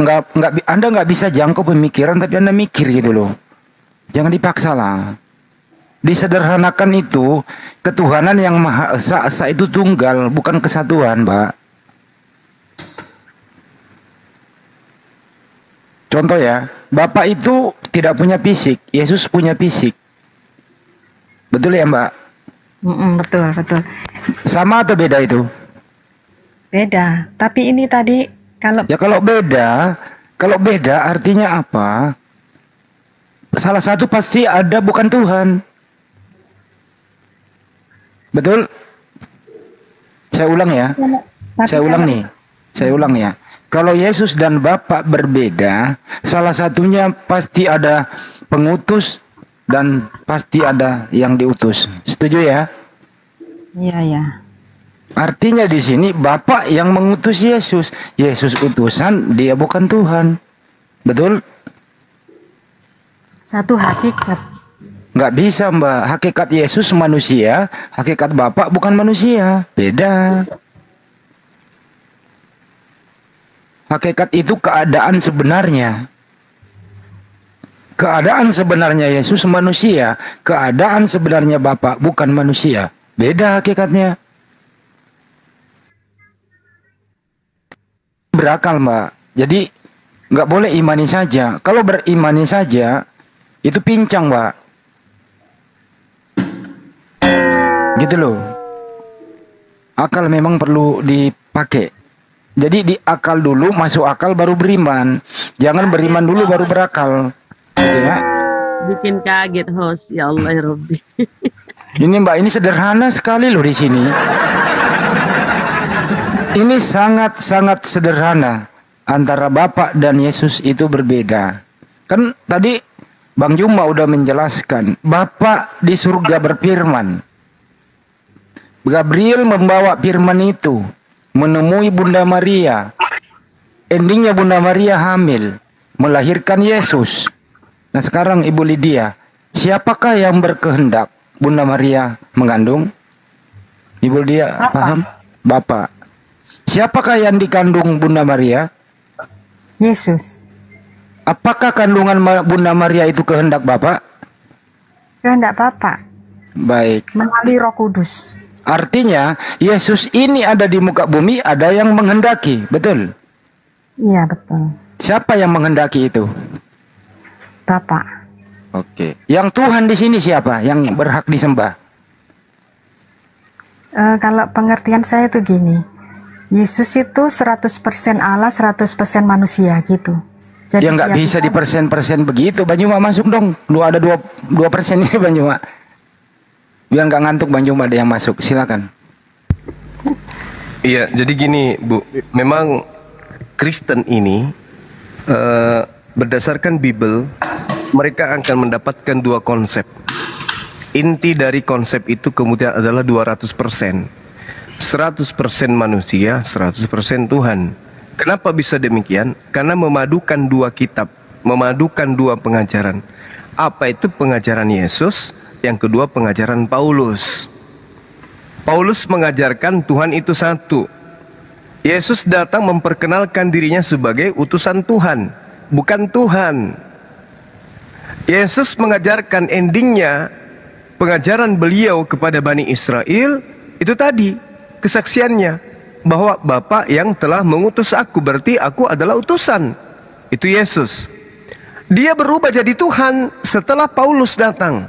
Anda nggak bisa jangkau pemikiran, tapi Anda mikir gitu loh. Jangan dipaksa lah. Disederhanakan itu, ketuhanan yang Maha Esa, Esa itu tunggal, bukan kesatuan, Mbak. Contoh ya, Bapak itu tidak punya fisik, Yesus punya fisik. Betul ya, Mbak? Betul. Sama atau beda itu? Beda, tapi ini tadi kalau... Ya kalau beda artinya apa? Salah satu pasti ada bukan Tuhan. Betul? Saya ulang ya. Saya ulang ya. Kalau Yesus dan Bapa berbeda, salah satunya pasti ada pengutus dan pasti ada yang diutus. Setuju ya? Iya. Artinya di sini Bapa yang mengutus Yesus. Yesus utusan, dia bukan Tuhan. Betul? Satu hakikat. Nggak bisa, Mbak. Hakikat Yesus manusia, hakikat Bapak bukan manusia. Beda. Hakikat itu keadaan sebenarnya. Keadaan sebenarnya Yesus manusia, keadaan sebenarnya Bapak bukan manusia. Beda hakikatnya. Berakal, Mbak. Jadi nggak boleh imani saja. Kalau berimani saja, itu pincang, Mbak. Gitu loh. Akal memang perlu dipakai. Jadi di akal dulu, masuk akal baru beriman. Jangan beriman dulu baru berakal. Gitu ya. Bikin kaget host, ya Allah ya Rabbi. Ini Mbak, ini sederhana sekali loh di sini. Ini sangat-sangat sederhana. Antara Bapak dan Yesus itu berbeda. Kan tadi Bang Juma udah menjelaskan. Bapak di surga berfirman. Gabriel membawa firman itu menemui Bunda Maria. Endingnya Bunda Maria hamil, melahirkan Yesus. Nah sekarang Ibu Lydia, siapakah yang berkehendak Bunda Maria mengandung? Ibu Lydia paham? Bapak. Siapakah yang dikandung Bunda Maria? Yesus. Apakah kandungan Bunda Maria itu kehendak Bapak? Kehendak Bapak. Baik. Melalui Roh Kudus. Artinya Yesus ini ada di muka bumi, ada yang menghendaki, betul? Iya betul. Siapa yang menghendaki itu? Bapak. Oke. Yang Tuhan di sini siapa? Yang berhak disembah? Kalau pengertian saya itu gini, Yesus itu 100% Allah, 100% manusia gitu. Jadi Ya nggak dia bisa di persen-persen begitu. Bang Juma masuk dong. Ada 2% ini Bang Juma. Biar nggak ngantuk Bang Juma ada yang masuk. Silakan. Iya, jadi gini Bu, memang Kristen ini berdasarkan Bible, mereka akan mendapatkan dua konsep. Inti dari konsep itu kemudian adalah 200%. 100% manusia, 100% Tuhan. Kenapa bisa demikian? Karena memadukan dua kitab, memadukan dua pengajaran. Apa itu pengajaran Yesus? Yang kedua pengajaran Paulus. Paulus mengajarkan Tuhan itu satu. Yesus datang memperkenalkan dirinya sebagai utusan Tuhan, bukan Tuhan. Yesus mengajarkan endingnya, pengajaran beliau kepada Bani Israel itu tadi kesaksiannya bahwa Bapa yang telah mengutus aku, berarti aku adalah utusan. Itu Yesus. Dia berubah jadi Tuhan setelah Paulus datang.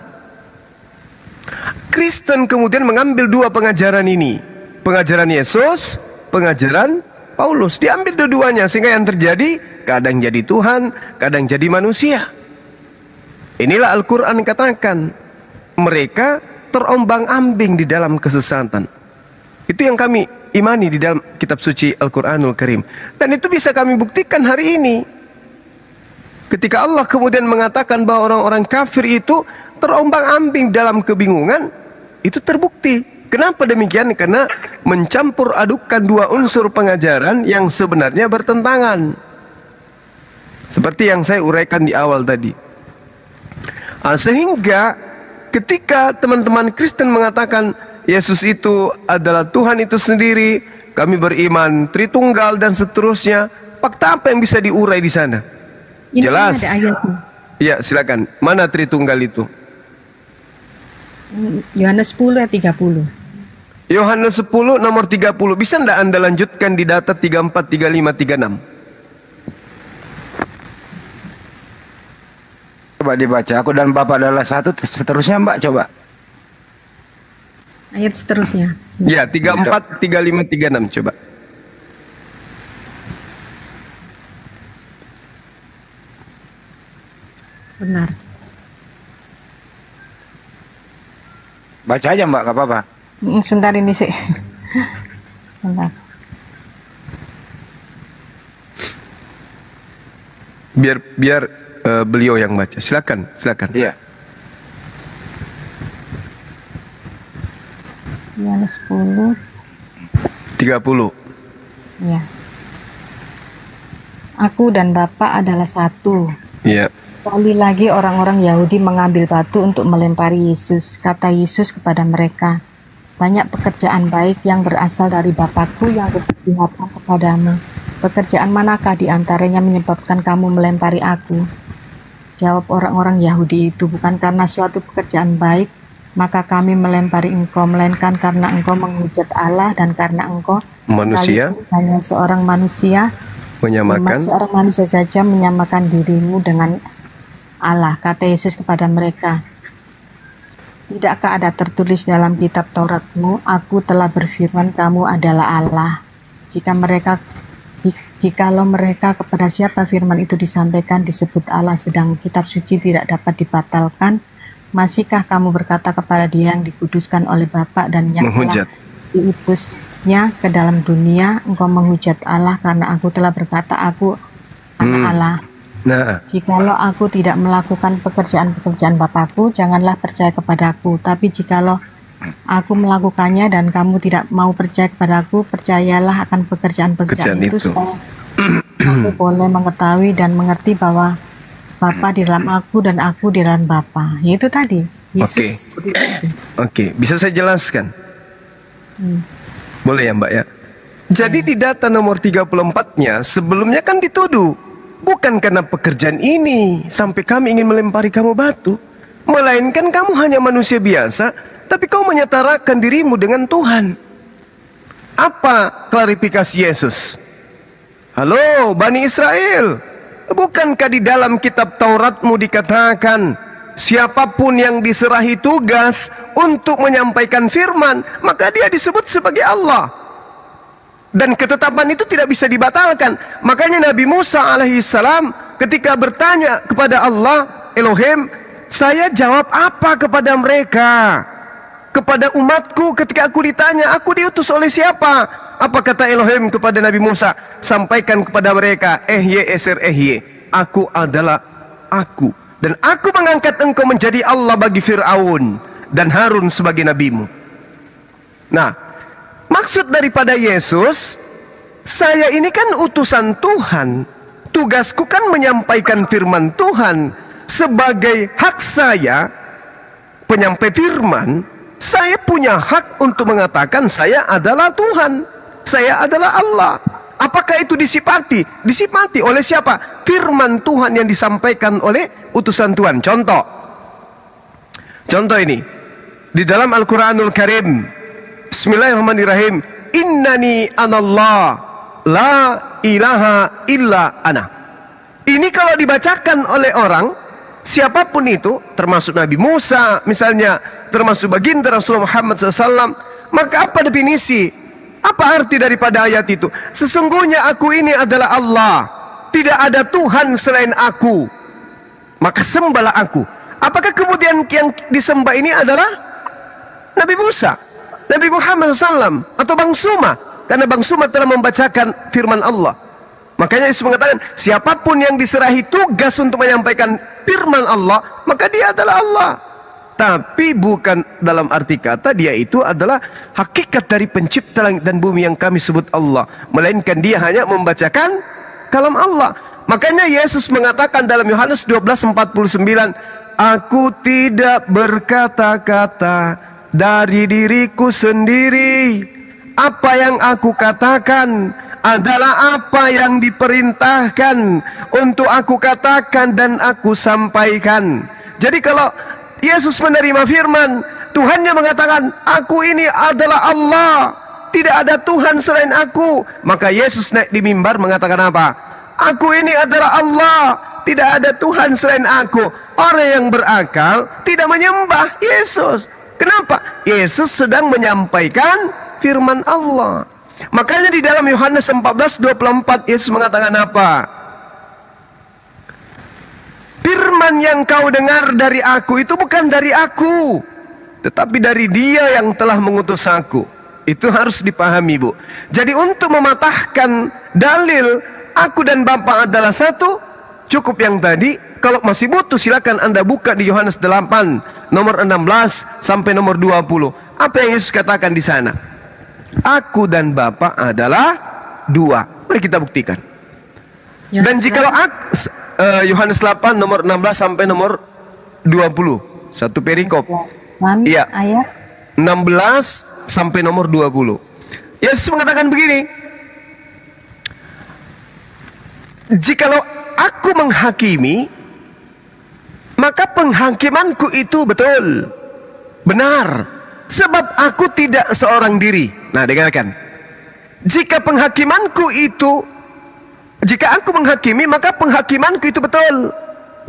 Kristen kemudian mengambil dua pengajaran ini, pengajaran Yesus, pengajaran Paulus. Diambil dua-duanya sehingga yang terjadi kadang jadi Tuhan, kadang jadi manusia. Inilah Al-Quran katakan, mereka terombang-ambing di dalam kesesatan. Itu yang kami imani di dalam kitab suci Al-Quranul Karim. Dan itu bisa kami buktikan hari ini. Ketika Allah kemudian mengatakan bahwa orang-orang kafir itu terombang-ambing dalam kebingungan, itu terbukti. Kenapa demikian? Karena mencampur adukan dua unsur pengajaran yang sebenarnya bertentangan. Seperti yang saya uraikan di awal tadi. Sehingga ketika teman-teman Kristen mengatakan Yesus itu adalah Tuhan itu sendiri, kami beriman Tritunggal dan seterusnya, fakta apa yang bisa diurai di sana? Ini Jelas. ada ayatnya. Ya, silakan. Mana Tritunggal itu? Yohanes 10 ayat 30. Yohanes 10 nomor 30. Bisa enggak Anda lanjutkan di data 34, 35, 36? Coba dibaca. Aku dan Bapa adalah satu. Seterusnya Mbak coba. Ayat seterusnya. Ya, 34, 35, 36 coba. Benar. Baca aja Mbak, gak apa-apa. Sebentar ini sih. Sebentar. Biar beliau yang baca. Silakan, silakan. Iya. Yohanes 10. 30. Ya. Aku dan Bapa adalah satu. Iya. Sekali lagi orang-orang Yahudi mengambil batu untuk melempari Yesus. Kata Yesus kepada mereka, banyak pekerjaan baik yang berasal dari Bapakku yang kuperlihatkan kepadamu. Pekerjaan manakah di antaranya menyebabkan kamu melempari aku? Jawab orang-orang Yahudi itu, bukan karena suatu pekerjaan baik, maka kami melempari engkau, melainkan karena engkau menghujat Allah dan karena engkau Manusia hanya seorang manusia, menyamakan. seorang manusia saja menyamakan dirimu dengan Allah. Kata Yesus kepada mereka, tidakkah ada tertulis dalam kitab Tauratmu, aku telah berfirman kamu adalah Allah. Jikalau mereka kepada siapa firman itu disampaikan disebut Allah, sedang kitab suci tidak dapat dibatalkan, masihkah kamu berkata kepada dia yang dikuduskan oleh Bapa dan yang telah diutusnya ke dalam dunia, engkau menghujat Allah karena aku telah berkata aku anak Allah. Nah, Jikalau aku tidak melakukan pekerjaan-pekerjaan Bapakku, janganlah percaya kepadaku. Tapi jikalau aku melakukannya dan kamu tidak mau percaya kepadaku, percayalah akan pekerjaan-pekerjaan itu supaya kamu boleh mengetahui dan mengerti bahwa Bapa di dalam aku dan aku di dalam Bapa. Itu tadi. Yesus. Oke. Bisa saya jelaskan? Boleh ya Mbak ya? Jadi di data nomor 34-nya sebelumnya kan dituduh, bukan karena pekerjaan ini sampai kami ingin melempari kamu batu, melainkan kamu hanya manusia biasa, tapi kau menyetarakan dirimu dengan Tuhan. Apa klarifikasi Yesus? Halo Bani Israel, bukankah di dalam kitab Tauratmu dikatakan siapapun yang diserahi tugas untuk menyampaikan firman, maka dia disebut sebagai Allah. Dan ketetapan itu tidak bisa dibatalkan. Makanya Nabi Musa alaihissalam ketika bertanya kepada Allah, Elohim, saya jawab apa kepada mereka? Kepada umatku ketika aku ditanya, aku diutus oleh siapa? Apa kata Elohim kepada Nabi Musa? Sampaikan kepada mereka, aku adalah aku. Dan aku mengangkat engkau menjadi Allah bagi Fir'aun dan Harun sebagai nabimu. Nah, maksud daripada Yesus, saya ini kan utusan Tuhan. Tugasku kan menyampaikan firman Tuhan. Sebagai hak saya, penyampai firman, saya punya hak untuk mengatakan saya adalah Tuhan. Saya adalah Allah. Apakah itu disipati? Disipati oleh siapa? Firman Tuhan yang disampaikan oleh utusan Tuhan. Contoh ini. Di dalam Al-Quranul Karim. Bismillahirrahmanirrahim. Innani anallah. La ilaha illa ana. Ini kalau dibacakan oleh orang, siapapun itu, termasuk Nabi Musa, misalnya, termasuk baginda Rasulullah Muhammad SAW, maka apa definisi? Apa arti daripada ayat itu? Sesungguhnya aku ini adalah Allah. Tidak ada Tuhan selain aku. Maka sembahlah aku. Apakah kemudian yang disembah ini adalah Nabi Musa, Nabi Muhammad SAW, atau Bang Suma? Karena Bang Suma telah membacakan firman Allah. Makanya Yesus mengatakan, siapapun yang diserahi tugas untuk menyampaikan firman Allah, maka dia adalah Allah. Tapi bukan dalam arti kata dia itu adalah hakikat dari pencipta langit dan bumi yang kami sebut Allah. Melainkan dia hanya membacakan kalam Allah. Makanya Yesus mengatakan dalam Yohanes 12:49, aku tidak berkata-kata dari diriku sendiri. Apa yang aku katakan adalah apa yang diperintahkan untuk aku katakan dan aku sampaikan. Jadi kalau Yesus menerima firman, Tuhannya mengatakan, aku ini adalah Allah, tidak ada Tuhan selain aku. Maka Yesus naik di mimbar mengatakan apa? Aku ini adalah Allah, tidak ada Tuhan selain aku. Orang yang berakal tidak menyembah Yesus. Kenapa? Yesus sedang menyampaikan firman Allah. Makanya di dalam Yohanes 14:24 Yesus mengatakan apa? Firman yang kau dengar dari aku itu bukan dari aku, tetapi dari Dia yang telah mengutus aku. Itu harus dipahami, Bu. Jadi untuk mematahkan dalil aku dan Bapa adalah satu, cukup yang tadi. Kalau masih butuh silakan Anda buka di Yohanes 8 nomor 16 sampai nomor 20. Apa yang Yesus katakan di sana? Aku dan Bapa adalah dua. Mari kita buktikan. Dan jikalau Yohanes 8 nomor 16 sampai nomor 20. Satu perikop. Iya. Ayat 16 sampai nomor 20. Yesus mengatakan begini. Jikalau aku menghakimi, maka penghakimanku itu betul, benar. Sebab aku tidak seorang diri. Nah, dengarkan. Jika penghakimanku itu, jika aku menghakimi, maka penghakimanku itu betul,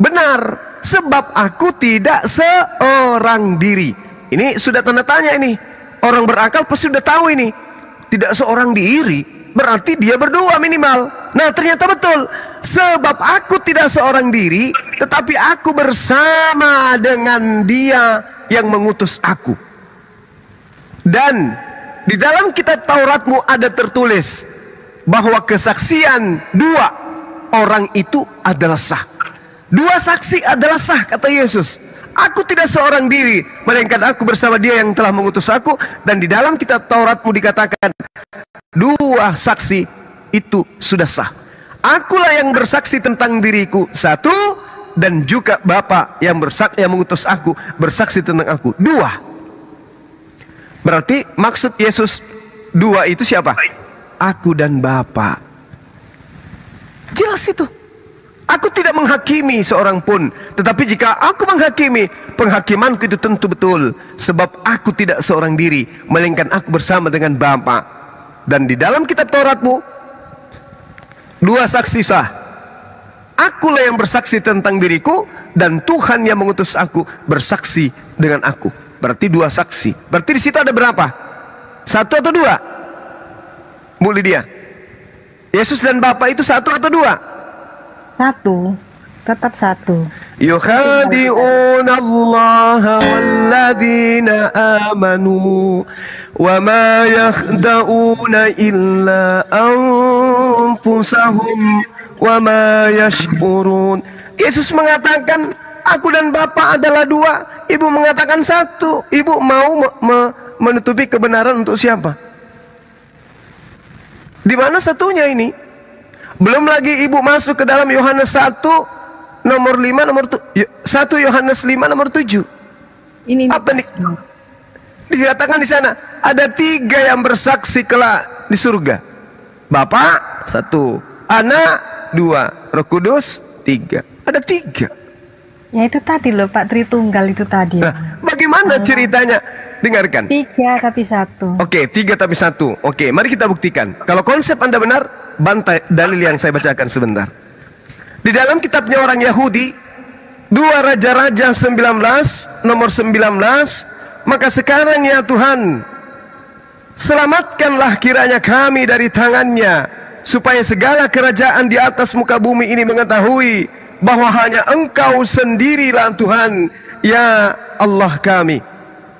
benar. Sebab aku tidak seorang diri. Ini sudah tanda tanya ini. Orang berakal pasti sudah tahu ini. Tidak seorang diri, berarti dia berdua minimal. Nah, ternyata betul. Sebab aku tidak seorang diri, tetapi aku bersama dengan Dia yang mengutus aku. Dan di dalam kitab Tauratmu ada tertulis bahwa kesaksian dua orang itu adalah sah. Dua saksi adalah sah, kata Yesus. Aku tidak seorang diri, melainkan aku bersama Dia yang telah mengutus aku. Dan di dalam kitab Tauratmu dikatakan dua saksi itu sudah sah. Akulah yang bersaksi tentang diriku, satu, dan juga Bapa yang mengutus aku bersaksi tentang aku, dua. Berarti maksud Yesus dua itu siapa? Aku dan Bapa. Jelas itu. Aku tidak menghakimi seorang pun, tetapi jika aku menghakimi, penghakimanku itu tentu betul. Sebab aku tidak seorang diri, melainkan aku bersama dengan Bapa. Dan di dalam kitab Tauratmu, dua saksi sah. Akulah yang bersaksi tentang diriku, dan Tuhan yang mengutus aku bersaksi dengan aku. Berarti dua saksi. Berarti di situ ada berapa? Satu atau dua? Bu Lydia, Yesus dan Bapa itu satu atau dua? Satu, tetap satu. يخادعون الله والذين آمنوا وما يخدعون إلا أنفسهم وما يشعرون. Yesus mengatakan, aku dan Bapa adalah dua. Ibu mengatakan satu. Ibu mau menutupi kebenaran untuk siapa? Di mana satunya ini? Belum lagi ibu masuk ke dalam Yohanes 1 nomor 5 nomor 1 Yohanes 5 nomor 7. Ini apa nih? Dikatakan di sana ada 3 yang bersaksi kelak di surga. Bapa 1, Anak 2, Roh Kudus 3. Ada 3. Ya itu tadi loh Pak, Tritunggal itu tadi. Nah, bagaimana ceritanya? Dengarkan. 3 tapi 1. Oke, 3 tapi 1. Oke, mari kita buktikan. Kalau konsep Anda benar, bantai dalil yang saya bacakan sebentar. Di dalam kitabnya orang Yahudi, 2 Raja-Raja 19 nomor 19, maka sekarang ya Tuhan, selamatkanlah kiranya kami dari tangannya, supaya segala kerajaan di atas muka bumi ini mengetahui bahwa hanya Engkau sendirilah Tuhan, ya Allah kami.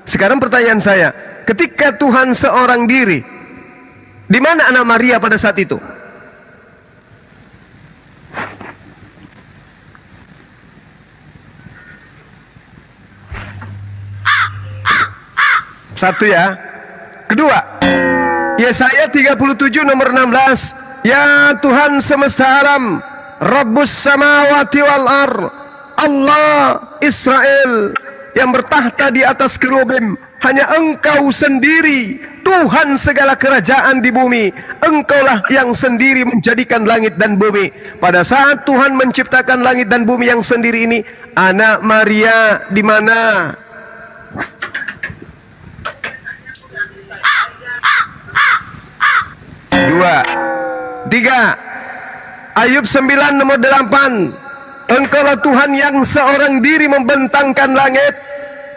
Sekarang pertanyaan saya, ketika Tuhan seorang diri, di mana anak Maria pada saat itu? Satu ya. Kedua, Yesaya 37 nomor 16, ya Tuhan semesta alam, Rabbus samawati wal ar, Allah Israel yang bertahta di atas kerubim, hanya Engkau sendiri Tuhan segala kerajaan di bumi. Engkaulah yang sendiri menjadikan langit dan bumi. Pada saat Tuhan menciptakan langit dan bumi yang sendiri ini, anak Maria di mana? Dua, tiga. Ayub 9 nomor 8. Engkaulah Tuhan yang seorang diri membentangkan langit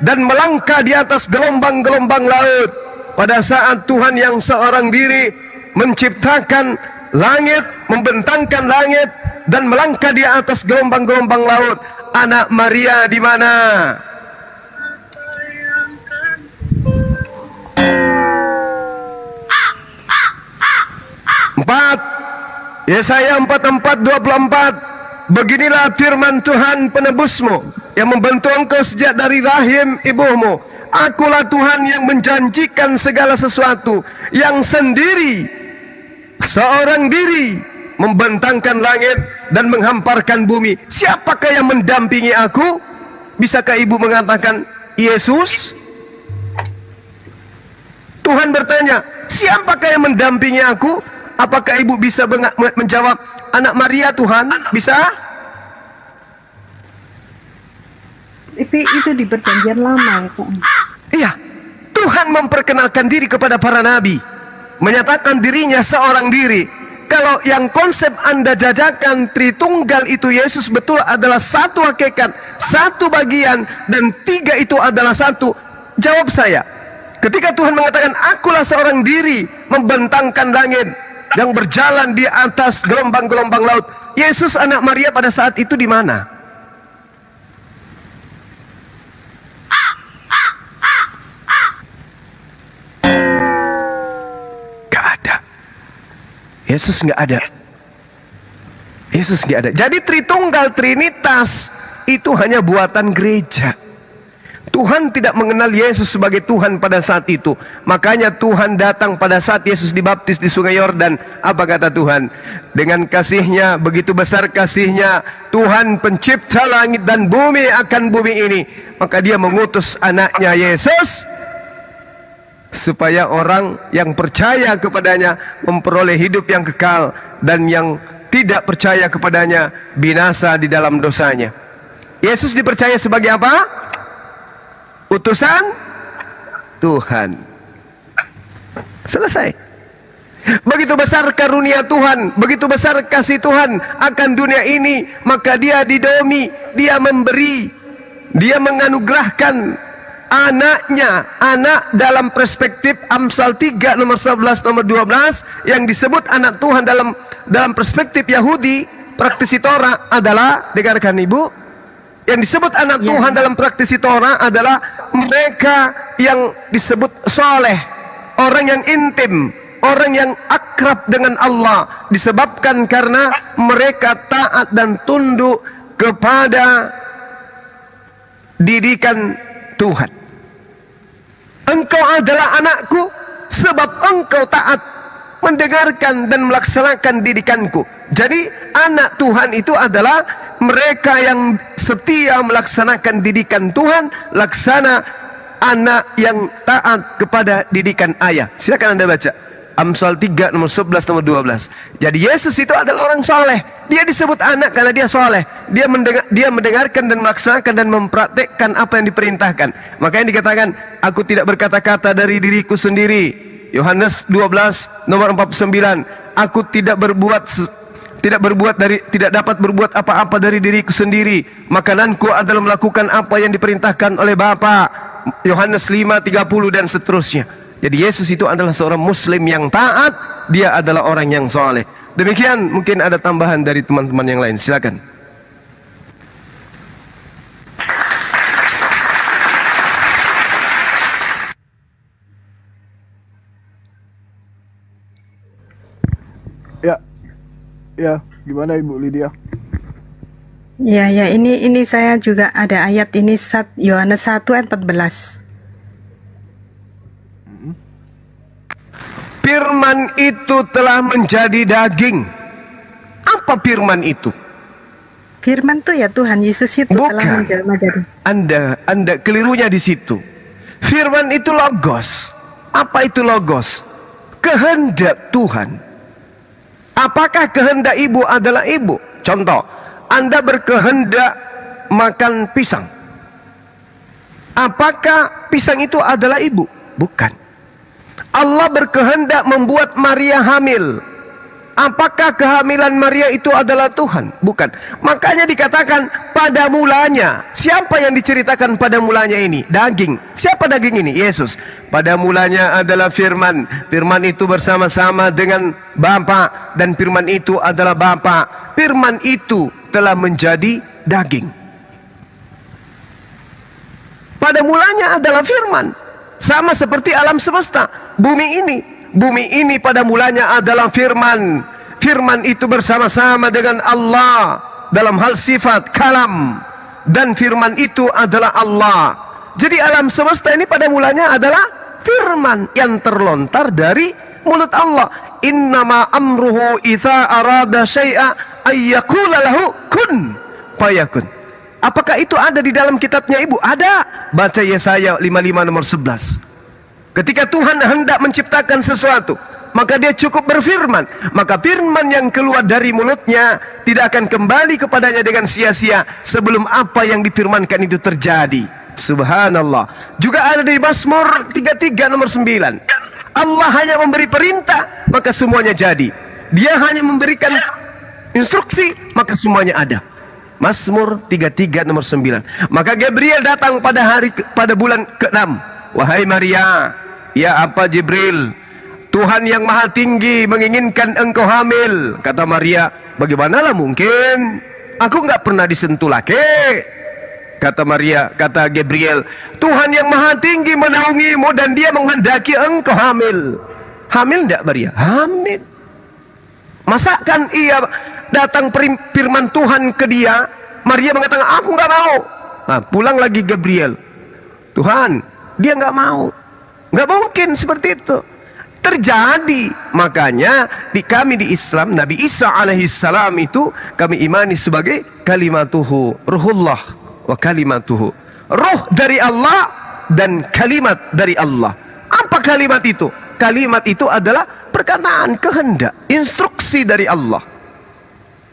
dan melangkah di atas gelombang-gelombang laut. Pada saat Tuhan yang seorang diri menciptakan langit, membentangkan langit dan melangkah di atas gelombang-gelombang laut, anak Maria di mana? Empat. Yesaya 44:24. Beginilah firman Tuhan penebusmu yang membentuk engkau sejak dari rahim ibumu. Akulah Tuhan yang menjanjikan segala sesuatu, yang sendiri, seorang diri, membentangkan langit dan menghamparkan bumi. Siapakah yang mendampingi aku? Bisakah ibu mengatakan Yesus? Tuhan bertanya, siapakah yang mendampingi aku? Apakah ibu bisa menjawab, anak Maria Tuhan? Bisa? Itu di perjanjian lama ya Pak. Iya, Tuhan memperkenalkan diri kepada para nabi, menyatakan dirinya seorang diri. Kalau yang konsep Anda jajakan Tritunggal itu Yesus betul adalah satu hakikat, satu bagian, dan 3 itu adalah satu. Jawab saya, ketika Tuhan mengatakan akulah seorang diri membentangkan langit yang berjalan di atas gelombang-gelombang laut, Yesus anak Maria pada saat itu di mana? Gak ada. Yesus gak ada. Yesus gak ada. Jadi Tritunggal Trinitas itu hanya buatan gereja. Tuhan tidak mengenal Yesus sebagai Tuhan pada saat itu. Makanya Tuhan datang pada saat Yesus dibaptis di Sungai Yordan. Apa kata Tuhan? Dengan kasihnya, begitu besar kasihnya, Tuhan pencipta langit dan bumi akan bumi ini. Maka dia mengutus anaknya Yesus, supaya orang yang percaya kepadanya memperoleh hidup yang kekal, dan yang tidak percaya kepadanya binasa di dalam dosanya. Yesus dipercaya sebagai apa? Utusan Tuhan. Selesai. Begitu besar karunia Tuhan, begitu besar kasih Tuhan akan dunia ini, maka dia didomi, dia memberi, dia menganugerahkan anaknya, anak dalam perspektif Amsal 3 nomor 11 nomor 12 yang disebut anak Tuhan dalam perspektif Yahudi praktisi Torah adalah, dengarkan Ibu, yang disebut anak Tuhan dalam praktisi Torah adalah mereka yang disebut soleh, orang yang intim, orang yang akrab dengan Allah, disebabkan karena mereka taat dan tunduk kepada didikan Tuhan. Engkau adalah anakku sebab engkau taat mendengarkan dan melaksanakan didikanku. Jadi anak Tuhan itu adalah mereka yang setia melaksanakan didikan Tuhan, laksana anak yang taat kepada didikan ayah. Silakan Anda baca Amsal 3 nomor 11 nomor 12. Jadi Yesus itu adalah orang soleh. Dia disebut anak karena dia soleh. Dia mendengarkan dan melaksanakan dan mempraktekkan apa yang diperintahkan. Makanya dikatakan, aku tidak berkata-kata dari diriku sendiri. Yohanes 12 nomor 49. Aku tidak dapat berbuat apa-apa dari diriku sendiri. Makananku adalah melakukan apa yang diperintahkan oleh Bapa. Yohanes 5:30 dan seterusnya. Jadi Yesus itu adalah seorang muslim yang taat, dia adalah orang yang soleh. Demikian, mungkin ada tambahan dari teman-teman yang lain, silakan. Ya, gimana Ibu Lydia? Ya, ini saya juga ada ayat ini, Yohanes 1 ayat 14. Firman itu telah menjadi daging. Apa firman itu? Firman itu ya Tuhan Yesus itu telah menjelma jadi. Anda kelirunya di situ. Firman itu logos. Apa itu logos? Kehendak Tuhan. Apakah kehendak ibu adalah ibu? Contoh, Anda berkehendak makan pisang. Apakah pisang itu adalah ibu? Bukan. Allah berkehendak membuat Maria hamil. Apakah kehamilan Maria itu adalah Tuhan? Bukan. Makanya dikatakan pada mulanya. Siapa yang diceritakan pada mulanya ini? Daging. Siapa daging ini? Yesus. Pada mulanya adalah firman. Firman itu bersama-sama dengan Bapa, dan firman itu adalah Bapa. Firman itu telah menjadi daging. Pada mulanya adalah firman. Sama seperti alam semesta, bumi ini pada mulanya adalah firman. Firman itu bersama-sama dengan Allah dalam hal sifat kalam, dan firman itu adalah Allah. Jadi alam semesta ini pada mulanya adalah firman yang terlontar dari mulut Allah. Innama amruhu idza arada syai'a ayyaqula lahu kun fayakun. Apakah itu ada di dalam kitabnya Ibu? Ada. Baca Yesaya 55 nomor 11. Ketika Tuhan hendak menciptakan sesuatu, maka dia cukup berfirman. Maka firman yang keluar dari mulutnya tidak akan kembali kepadanya dengan sia-sia sebelum apa yang difirmankan itu terjadi. Subhanallah. Juga ada di Mazmur 33 nomor 9. Allah hanya memberi perintah, maka semuanya jadi. Dia hanya memberikan instruksi, maka semuanya ada. Mazmur 33 nomor 9. Maka Gabriel datang pada bulan ke-6. Wahai Maria, ya apa Jibril? Tuhan yang maha tinggi menginginkan engkau hamil. Kata Maria, bagaimanalah mungkin? Aku nggak pernah disentuh laki. Kata Maria, kata Gabriel, Tuhan yang maha tinggi menaungimu dan dia menghendaki engkau hamil. Hamil enggak Maria? Hamil. Masakan ia datang firman Tuhan ke dia, Maria mengatakan, aku nggak mau. Nah, pulang lagi Gabriel. Tuhan, dia nggak mau. Nggak mungkin seperti itu. Terjadi. Makanya kami di Islam, Nabi Isa alaihissalam itu kami imani sebagai kalimatuhu, ruhullah wa kalimatuhu. Ruh dari Allah dan kalimat dari Allah. Apa kalimat itu? Kalimat itu adalah perkataan, kehendak, instruksi dari Allah.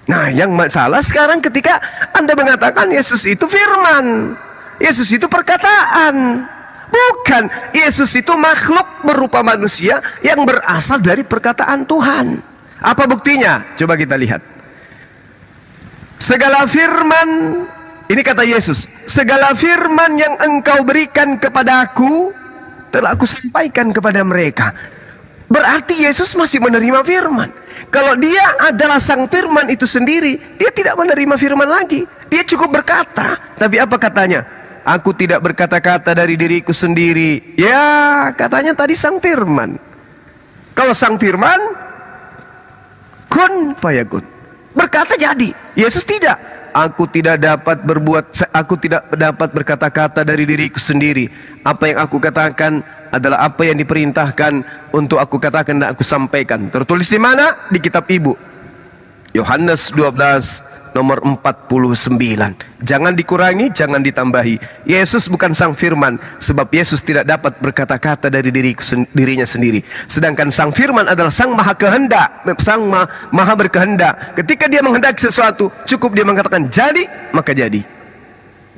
Nah, yang masalah sekarang ketika Anda mengatakan Yesus itu firman, Yesus itu perkataan. Bukan. Yesus itu makhluk berupa manusia yang berasal dari perkataan Tuhan. Apa buktinya? Coba kita lihat. Segala firman, ini kata Yesus, segala firman yang engkau berikan kepadaku telah aku sampaikan kepada mereka. Berarti Yesus masih menerima firman. Kalau dia adalah sang firman itu sendiri, dia tidak menerima firman lagi. Dia cukup berkata. Tapi apa katanya? Aku tidak berkata-kata dari diriku sendiri. Ya, katanya tadi sang firman. Kalau sang firman, kun fayakun. Berkata jadi. Yesus tidak. Aku tidak dapat berkata-kata dari diriku sendiri. Apa yang aku katakan adalah apa yang diperintahkan untuk aku katakan dan aku sampaikan. Tertulis di mana? Di kitab Ibu. Yohanes 12 nomor 49. Jangan dikurangi, jangan ditambahi. Yesus bukan sang firman, sebab Yesus tidak dapat berkata-kata dari dirinya sendiri. Sedangkan sang firman adalah sang maha kehendak, sang maha berkehendak. Ketika dia menghendaki sesuatu, cukup dia mengatakan jadi, maka jadi.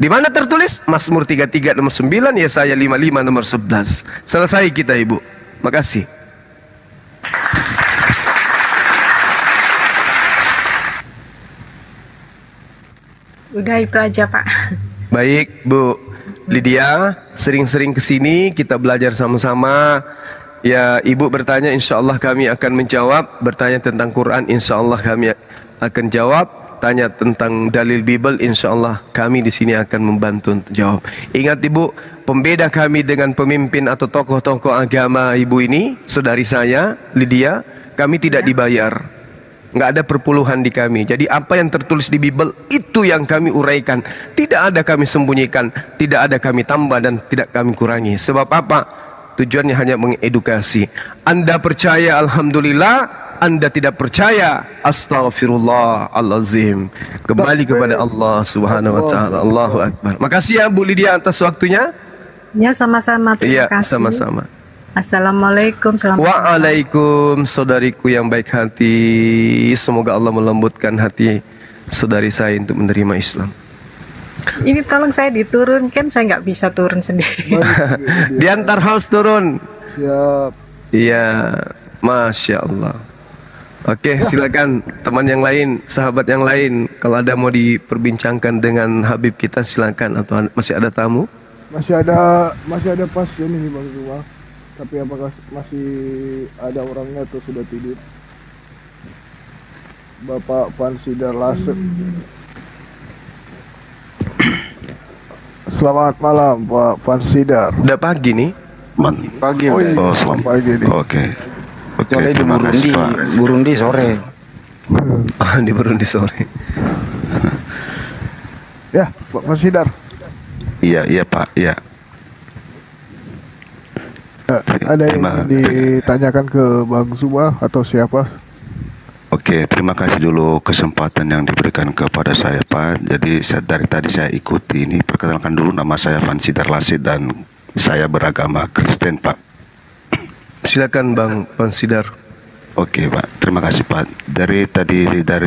Di mana tertulis? Mazmur 33 nomor 9, Yesaya 55 nomor 11. Selesai kita, Ibu. Makasih. Udah itu aja, Pak. Baik, Bu Lydia, sering-sering kesini kita belajar sama-sama. Ya, Ibu bertanya, insya Allah kami akan menjawab. Bertanya tentang Quran, insya Allah kami akan jawab. Tanya tentang dalil Bible, insya Allah kami di sini akan membantu untuk jawab. Ingat Ibu, pembeda kami dengan pemimpin atau tokoh-tokoh agama Ibu ini, saudari saya, Lydia, kami tidak dibayar. Nggak ada perpuluhan di kami. Jadi apa yang tertulis di Bible, itu yang kami uraikan. Tidak ada kami sembunyikan, tidak ada kami tambah dan tidak kami kurangi. Sebab apa? Tujuannya hanya mengedukasi. Anda percaya, alhamdulillah. Anda tidak percaya, astaghfirullahalazim. Kembali kepada Allah Subhanahu wa taala. Allahu akbar. Makasih ya Bu Lydia atas waktunya. Ya, sama-sama. Terima kasih. Sama-sama. Assalamualaikum. Waalaikum, saudariku yang baik hati. Semoga Allah melembutkan hati saudari saya untuk menerima Islam. Ini tolong saya diturunkan, saya nggak bisa turun sendiri. Diantar house turun. Siap. Iya, Masya Allah. Oke, silakan teman yang lain, sahabat yang lain. Kalau ada mau diperbincangkan dengan Habib kita, silakan. Atau masih ada tamu? Masih ada pasien ini Bang Zuma. Tapi apakah masih ada orangnya atau sudah tidur? Bapak Fansidar Lasek. Selamat malam Pak Fansidar. Udah pagi nih? Pagi. Oh, iya. Selamat Pagi nih. Oke. Kecuali di Burundi sore. Di Burundi sore. Ya, Pak Fansidar. Iya Pak, iya. Ada yang ditanyakan ke Bang Zuma atau siapa? Oke, terima kasih dulu kesempatan yang diberikan kepada saya Pak. Jadi dari tadi saya ikuti ini. Perkenalkan dulu, nama saya Fansidar Lasid dan saya beragama Kristen Pak. Silakan Bang Fansidar. Oke Pak, terima kasih Pak. Dari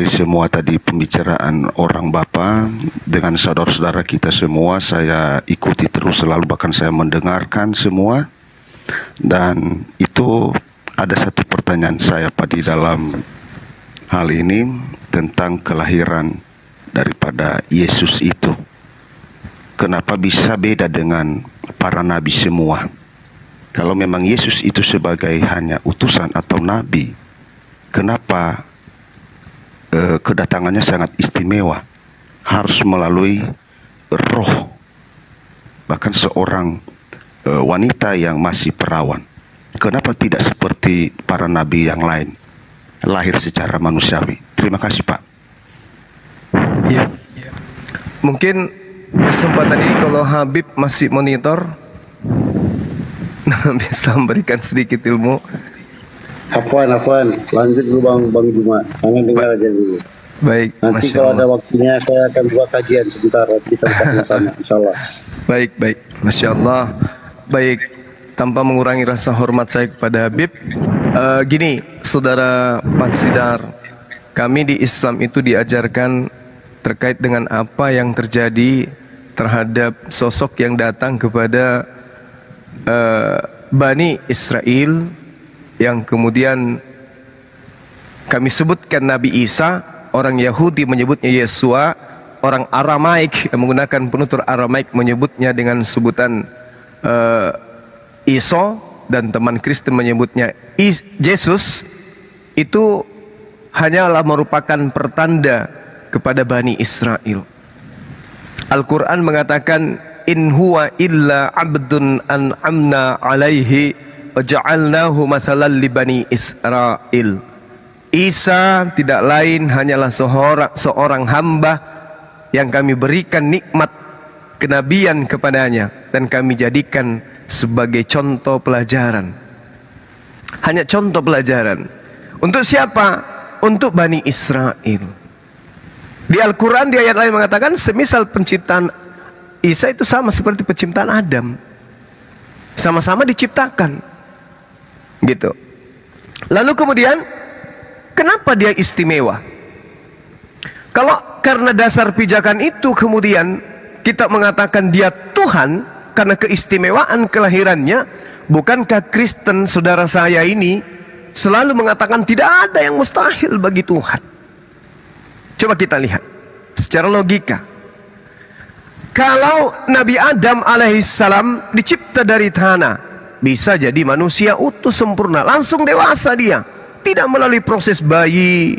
semua tadi pembicaraan orang Bapak dengan saudara-saudara kita semua, saya ikuti terus selalu, bahkan saya mendengarkan semua. Dan itu ada satu pertanyaan saya Pak di dalam hal ini tentang kelahiran daripada Yesus itu. Kenapa bisa beda dengan para nabi semua? Kalau memang Yesus itu sebagai hanya utusan atau nabi, kenapa kedatangannya sangat istimewa? Harus melalui roh, bahkan seorang wanita yang masih perawan. Kenapa tidak seperti para nabi yang lain, lahir secara manusiawi? Terima kasih Pak. Iya. Mungkin kesempatan ini kalau Habib masih monitor, bisa memberikan sedikit ilmu. Afwan. Lanjut dulu Bang Juma. Jangan dengar aja dulu. Baik. Nanti kalau ada waktunya saya akan buat kajian sebentar. Kita bersama-sama. Insyaallah. Baik. Masya Allah. Baik. Tanpa mengurangi rasa hormat saya kepada Habib, gini, Saudara Fansidar, kami di Islam itu diajarkan terkait dengan apa yang terjadi terhadap sosok yang datang kepada Bani Israel yang kemudian kami sebutkan Nabi Isa, orang Yahudi menyebutnya Yesua, orang Aramaik yang menggunakan penutur Aramaik menyebutnya dengan sebutan Iso, dan teman Kristen menyebutnya Yesus. Itu hanyalah merupakan pertanda kepada Bani Israel. Al-Quran mengatakan, in huwa illa abdun an'amna alaihi wa ja'alnahu mathalan li Bani Israel. Isa tidak lain hanyalah seorang hamba yang kami berikan nikmat kenabian kepadanya dan kami jadikan sebagai contoh pelajaran. Hanya contoh pelajaran. Untuk siapa? Untuk Bani Israel. Di Al-Quran di ayat lain mengatakan semisal penciptaan Isa itu sama seperti penciptaan Adam, sama-sama diciptakan, gitu. Lalu kemudian kenapa dia istimewa? Kalau karena dasar pijakan itu kemudian kita mengatakan dia Tuhan karena keistimewaan kelahirannya, bukankah Kristen saudara saya ini selalu mengatakan tidak ada yang mustahil bagi Tuhan? Coba kita lihat secara logika. Kalau Nabi Adam alaihissalam dicipta dari tanah, bisa jadi manusia utuh sempurna, langsung dewasa dia, tidak melalui proses bayi,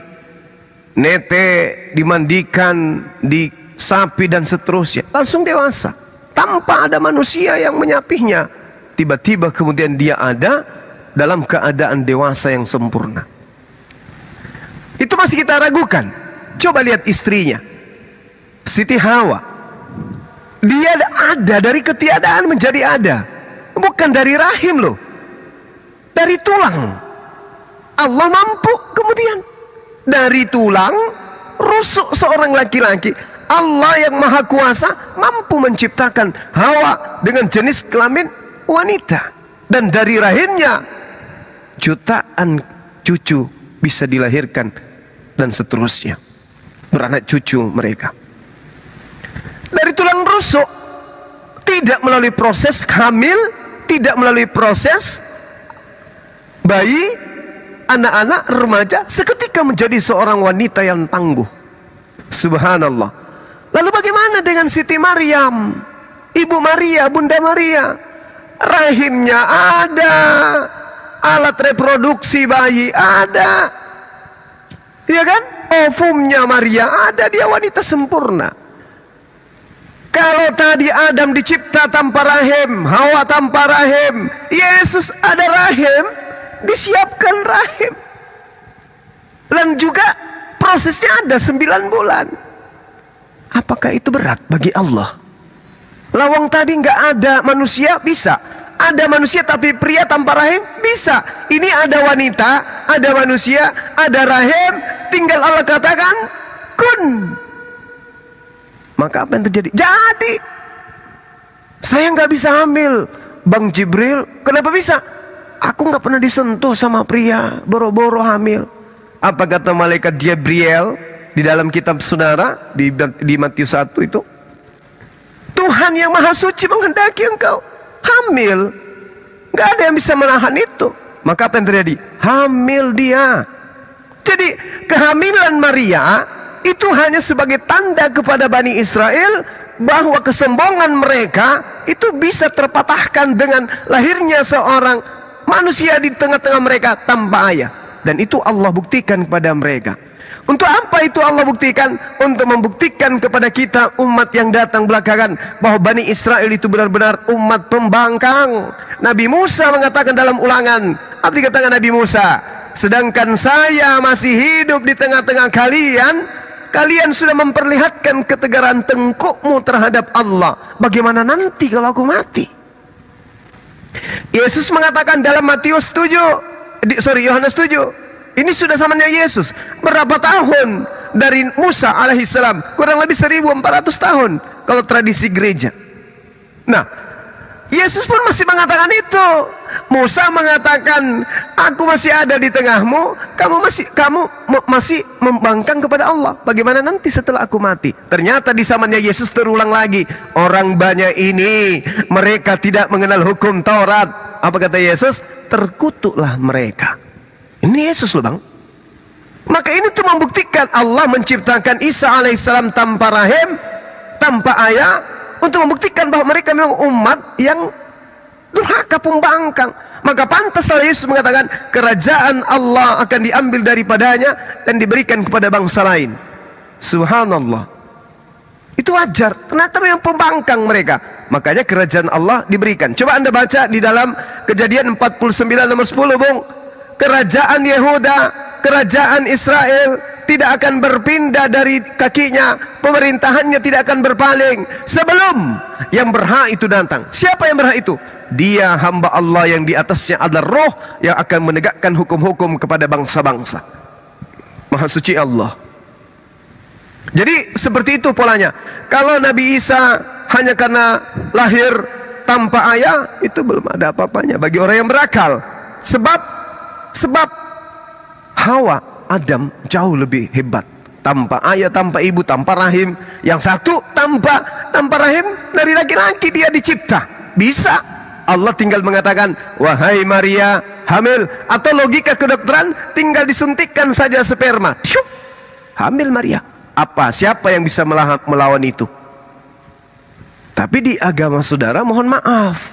nete, dimandikan, disapi dan seterusnya, langsung dewasa, tanpa ada manusia yang menyapihnya. Tiba-tiba kemudian dia ada dalam keadaan dewasa yang sempurna. Itu masih kita ragukan. Coba lihat istrinya, Siti Hawa. Dia ada dari ketiadaan menjadi ada. Bukan dari rahim loh, dari tulang. Allah mampu kemudian dari tulang rusuk seorang laki-laki. Allah yang maha kuasa mampu menciptakan Hawa dengan jenis kelamin wanita. Dan dari rahimnya jutaan cucu bisa dilahirkan dan seterusnya, beranak cucu mereka. Dari tulang rusuk, tidak melalui proses hamil, tidak melalui proses bayi, anak-anak, remaja, seketika menjadi seorang wanita yang tangguh. Subhanallah. Lalu bagaimana dengan Siti Maryam, Ibu Maria, Bunda Maria? Rahimnya ada, alat reproduksi bayi ada, ya kan? Ovumnya Maria ada, dia wanita sempurna. Kalau tadi Adam dicipta tanpa rahim, Hawa tanpa rahim, Yesus ada rahim, disiapkan rahim. Dan juga prosesnya ada 9 bulan. Apakah itu berat bagi Allah? Lawang tadi nggak ada manusia, bisa. Ada manusia tapi pria tanpa rahim, bisa. Ini ada wanita, ada manusia, ada rahim, tinggal Allah katakan kun. Maka apa yang terjadi? Jadi saya nggak bisa hamil, Bang Jibril. Kenapa bisa? Aku nggak pernah disentuh sama pria, boro-boro hamil. Apa kata malaikat Jibril di dalam kitab saudara di Matius 1 itu? Tuhan yang maha suci menghendaki engkau hamil, nggak ada yang bisa menahan itu. Maka apa yang terjadi? Hamil dia. Jadi kehamilan Maria itu hanya sebagai tanda kepada Bani Israel bahwa kesombongan mereka itu bisa terpatahkan dengan lahirnya seorang manusia di tengah-tengah mereka tanpa ayah. Dan itu Allah buktikan kepada mereka. Untuk apa itu Allah buktikan? Untuk membuktikan kepada kita umat yang datang belakangan bahwa Bani Israel itu benar-benar umat pembangkang. Nabi Musa mengatakan dalam Ulangan, apa dikatakan Nabi Musa? Sedangkan saya masih hidup di tengah-tengah kalian, kalian sudah memperlihatkan ketegaran tengkukmu terhadap Allah. Bagaimana nanti kalau aku mati? Yesus mengatakan dalam Yohanes 7. Ini sudah zamannya Yesus. Berapa tahun dari Musa alaihissalam? Kurang lebih 1400 tahun kalau tradisi gereja. Nah, Yesus pun masih mengatakan itu. Musa mengatakan, aku masih ada di tengahmu, kamu masih membangkang kepada Allah. Bagaimana nanti setelah aku mati? Ternyata di zamannya Yesus terulang lagi. Orang banyak ini, mereka tidak mengenal hukum Taurat. Apa kata Yesus? Terkutuklah mereka. Ini Yesus loh bang. Maka ini tuh membuktikan Allah menciptakan Isa alaihissalam tanpa rahim, tanpa ayah, untuk membuktikan bahwa mereka memang umat yang durhaka, pembangkang. Maka pantaslah Yesus mengatakan kerajaan Allah akan diambil daripadanya dan diberikan kepada bangsa lain. Subhanallah. Itu wajar. Ternyata memang pembangkang mereka. Makanya kerajaan Allah diberikan. Coba Anda baca di dalam Kejadian 49 nomor 10, Bung. Kerajaan Yehuda, kerajaan Israel tidak akan berpindah dari kakinya, pemerintahannya tidak akan berpaling sebelum yang berhak itu datang. Siapa yang berhak itu? Dia hamba Allah yang di atasnya adalah roh yang akan menegakkan hukum-hukum kepada bangsa-bangsa. Maha suci Allah. Jadi seperti itu polanya. Kalau Nabi Isa hanya karena lahir tanpa ayah, itu belum ada apa-apanya bagi orang yang berakal. Sebab Hawa, Adam jauh lebih hebat. Tanpa ayah, tanpa ibu, tanpa rahim. Yang satu tanpa rahim, dari laki-laki dia dicipta. Bisa. Allah tinggal mengatakan, wahai Maria, hamil. Atau logika kedokteran, tinggal disuntikkan saja sperma. Syuk, hamil Maria. Apa? Siapa yang bisa melawan itu? Tapi di agama saudara, mohon maaf,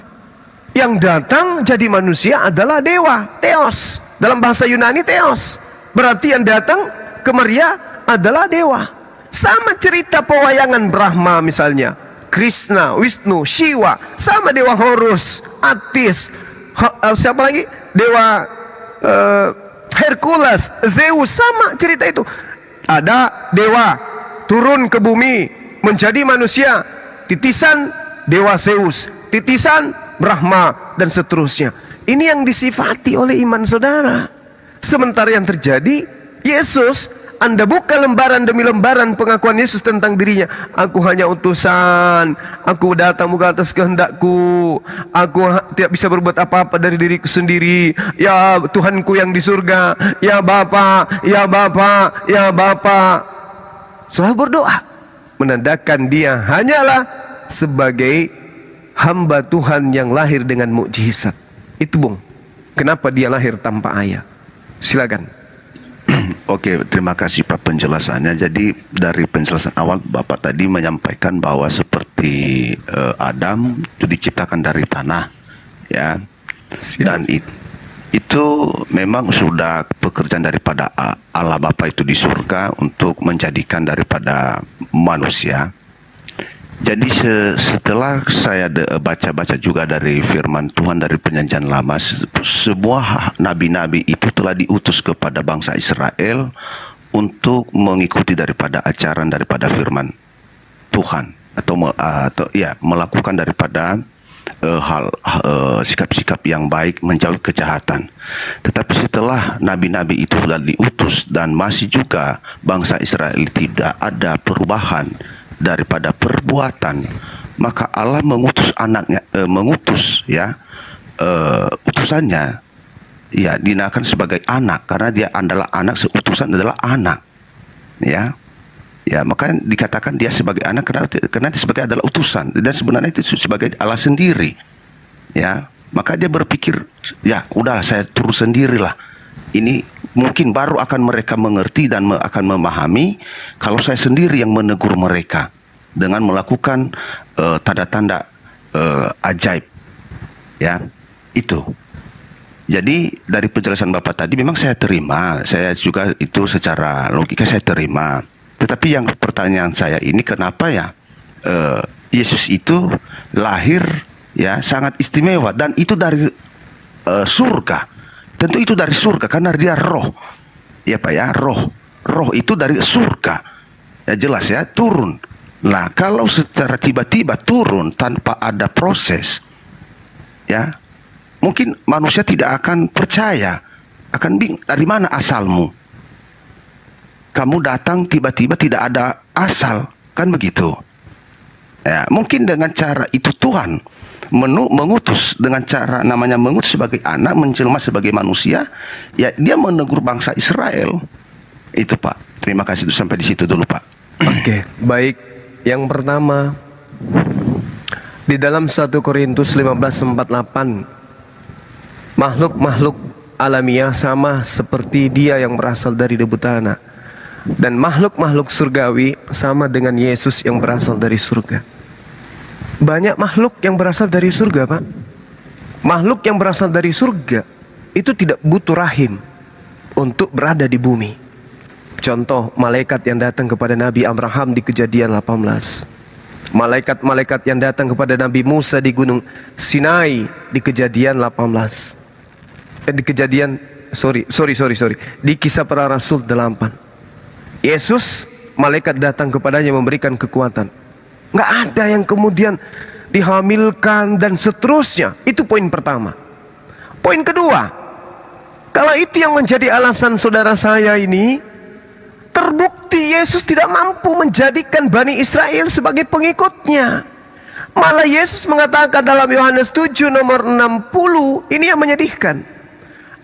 yang datang jadi manusia adalah dewa, Theos. Dalam bahasa Yunani, Theos. Berarti yang datang ke Maria adalah dewa. Sama cerita pewayangan Brahma misalnya, Krishna, Wisnu, Shiva, sama dewa Horus, Atis, siapa lagi? Dewa Hercules, Zeus, sama cerita itu. Ada dewa turun ke bumi menjadi manusia, titisan dewa Zeus, titisan Brahma, dan seterusnya. Ini yang disifati oleh iman saudara. Sementara yang terjadi, Yesus, Anda buka lembaran demi lembaran pengakuan Yesus tentang dirinya. Aku hanya utusan, aku datang bukan atas kehendakku, aku tidak bisa berbuat apa-apa dari diriku sendiri. Ya Tuhanku yang di surga, ya Bapa, ya Bapa, ya Bapa. Selalu berdoa, menandakan dia hanyalah sebagai hamba Tuhan yang lahir dengan mukjizat. Itu Bung, kenapa dia lahir tanpa ayah? Silakan. Oke, terima kasih Pak penjelasannya. Jadi dari penjelasan awal Bapak tadi menyampaikan bahwa seperti Adam itu diciptakan dari tanah, ya. Dan itu memang sudah pekerjaan daripada Allah Bapa itu di surga untuk menjadikan daripada manusia. Jadi setelah saya baca-baca juga dari firman Tuhan dari Perjanjian Lama, semua nabi-nabi itu telah diutus kepada bangsa Israel untuk mengikuti daripada ajaran daripada firman Tuhan, atau melakukan daripada sikap-sikap yang baik, menjauhi kejahatan. Tetapi setelah nabi-nabi itu sudah diutus dan masih juga bangsa Israel tidak ada perubahan daripada perbuatan, maka Allah mengutus anaknya, utusannya, ya, dinamakan sebagai anak karena dia adalah anak, seutusan adalah anak, ya, maka dikatakan dia sebagai anak karena dia sebagai adalah utusan, dan sebenarnya itu sebagai Allah sendiri, ya. Maka dia berpikir, ya udahlah saya turun sendirilah, ini mungkin baru akan mereka mengerti dan akan memahami kalau saya sendiri yang menegur mereka dengan melakukan tanda-tanda ajaib, ya, itu. Jadi dari penjelasan Bapak tadi memang saya terima, saya juga itu secara logika saya terima. Tetapi yang pertanyaan saya ini, kenapa ya Yesus itu lahir ya sangat istimewa dan itu dari surga. Tentu itu dari surga karena dia roh, ya Pak ya, roh itu dari surga, ya jelas ya, turun. Nah kalau secara tiba-tiba turun tanpa ada proses, ya mungkin manusia tidak akan percaya, akan bingung dari mana asalmu. Kamu datang tiba-tiba tidak ada asal, kan begitu. Ya, mungkin dengan cara itu Tuhan mengutus dengan cara namanya mengutus sebagai anak, menjelma sebagai manusia, ya dia menegur bangsa Israel. Itu Pak. Terima kasih, itu sampai di situ dulu Pak. Oke, baik. Yang pertama di dalam 1 Korintus 15:48, makhluk-makhluk alamiah sama seperti dia yang berasal dari debu tanah, dan makhluk-makhluk surgawi sama dengan Yesus yang berasal dari surga. Banyak makhluk yang berasal dari surga, Pak. Makhluk yang berasal dari surga itu tidak butuh rahim untuk berada di bumi. Contoh, malaikat yang datang kepada Nabi Abraham di Kejadian 18. Malaikat-malaikat yang datang kepada Nabi Musa di Gunung Sinai di Kejadian 18. Di Kisah Para Rasul 8. Yesus, malaikat datang kepadanya memberikan kekuatan. Nggak ada yang kemudian dihamilkan dan seterusnya. Itu poin pertama. Poin kedua, kalau itu yang menjadi alasan saudara saya ini, terbukti Yesus tidak mampu menjadikan Bani Israel sebagai pengikutnya. Malah Yesus mengatakan dalam Yohanes 7 nomor 60, ini yang menyedihkan.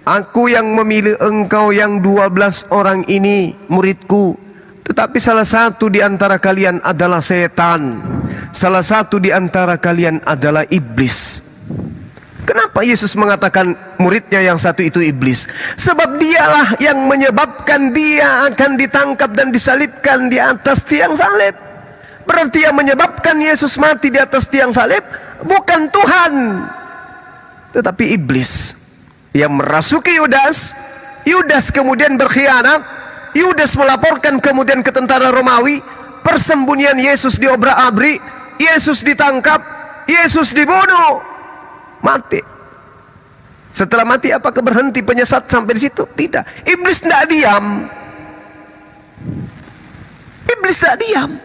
Aku yang memilih engkau yang 12 orang ini muridku, tetapi salah satu di antara kalian adalah setan. Salah satu di antara kalian adalah iblis. Kenapa Yesus mengatakan muridnya yang satu itu iblis? Sebab dialah yang menyebabkan dia akan ditangkap dan disalibkan di atas tiang salib. Berarti yang menyebabkan Yesus mati di atas tiang salib bukan Tuhan, tetapi iblis yang merasuki Yudas. Yudas kemudian berkhianat. Yudas melaporkan kemudian ke tentara Romawi persembunyian Yesus diobrak-abrik. Yesus ditangkap, Yesus dibunuh, mati. Setelah mati apakah berhenti penyesat sampai di situ? Tidak. Iblis tidak diam. Iblis tidak diam.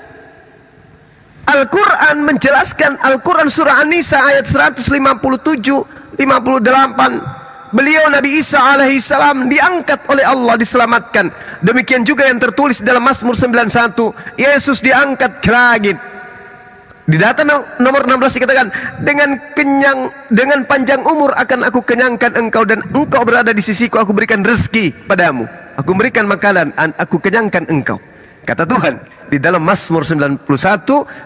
Al-Quran menjelaskan, Al-Quran surah An-Nisa ayat 157-58, beliau Nabi Isa alaihissalam diangkat oleh Allah, diselamatkan. Demikian juga yang tertulis dalam Mazmur 91, Yesus diangkat ke langit. Di data nomor 16 dikatakan, dengan panjang umur akan aku kenyangkan engkau, dan engkau berada di sisiku, aku berikan rezeki padamu, aku berikan makanan, aku kenyangkan engkau. Kata Tuhan di dalam Mazmur 91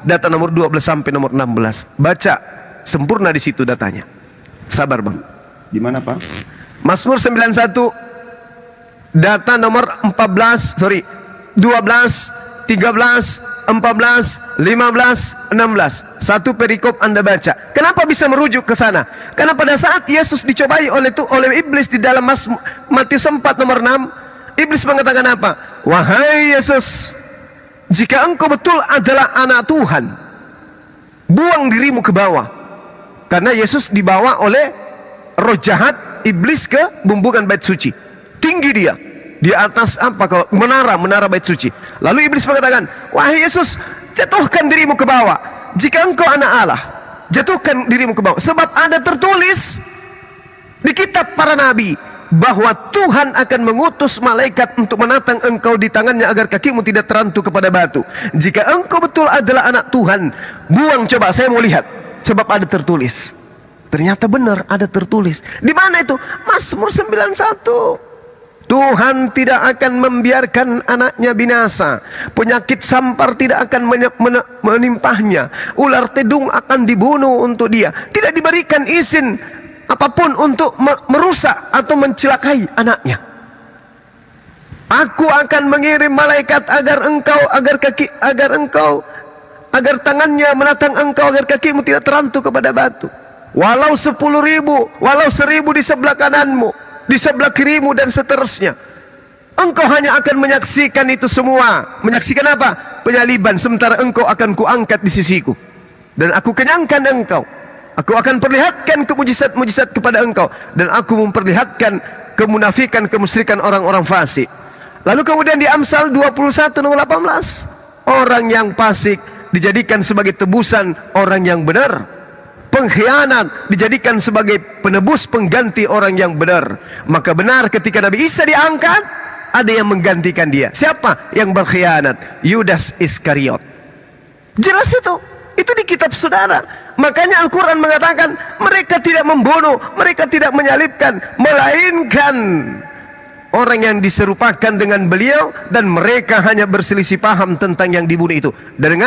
data nomor 12 sampai nomor 16. Baca sempurna di situ datanya. Sabar Bang. Di mana Pak? Mazmur 91 data nomor 12, 13, 14, 15, 16. Satu perikop Anda baca. Kenapa bisa merujuk ke sana? Karena pada saat Yesus dicobai oleh iblis di dalam Matius 4 nomor 6, iblis mengatakan apa? Wahai Yesus, jika engkau betul adalah anak Tuhan, buang dirimu ke bawah. Karena Yesus dibawa oleh roh jahat iblis ke bumbungan bait suci. Tinggi dia di atas menara bait suci. Lalu iblis mengatakan, wahai Yesus, jatuhkan dirimu ke bawah. Jika engkau anak Allah, jatuhkan dirimu ke bawah. Sebab ada tertulis di kitab para nabi bahwa Tuhan akan mengutus malaikat untuk menatang engkau di tangannya agar kakimu tidak terantuk kepada batu. Jika engkau betul adalah anak Tuhan, buang, coba saya mau lihat. Sebab ada tertulis. Ternyata benar ada tertulis. Di mana itu? Mazmur 91. Tuhan tidak akan membiarkan anaknya binasa. Penyakit sampar tidak akan menimpahnya. Ular tedung akan dibunuh untuk dia. Tidak diberikan izin apapun untuk merusak atau mencelakai anaknya. Aku akan mengirim malaikat agar tangannya menatang engkau agar kakimu tidak terantuk kepada batu. Walau 10.000, walau 1.000 di sebelah kananmu, di sebelah kirimu, dan seterusnya, engkau hanya akan menyaksikan itu semua. Menyaksikan apa? Penyaliban. Sementara engkau akan kuangkat di sisiku, dan aku kenyangkan engkau. Aku akan perlihatkan kemujizat-mujizat kepada engkau, dan aku memperlihatkan kemunafikan, kemusyrikan orang-orang fasik. Lalu kemudian di Amsal 21 nomor 18, orang yang fasik dijadikan sebagai tebusan orang yang benar. Pengkhianat dijadikan sebagai penebus pengganti orang yang benar. Maka benar ketika Nabi Isa diangkat, ada yang menggantikan dia. Siapa yang berkhianat? Yudas Iskariot. Jelas itu. Itu di kitab saudara. Makanya Al-Quran mengatakan mereka tidak membunuh, mereka tidak menyalibkan, melainkan orang yang diserupakan dengan beliau, dan mereka hanya berselisih paham tentang yang dibunuh itu. Dan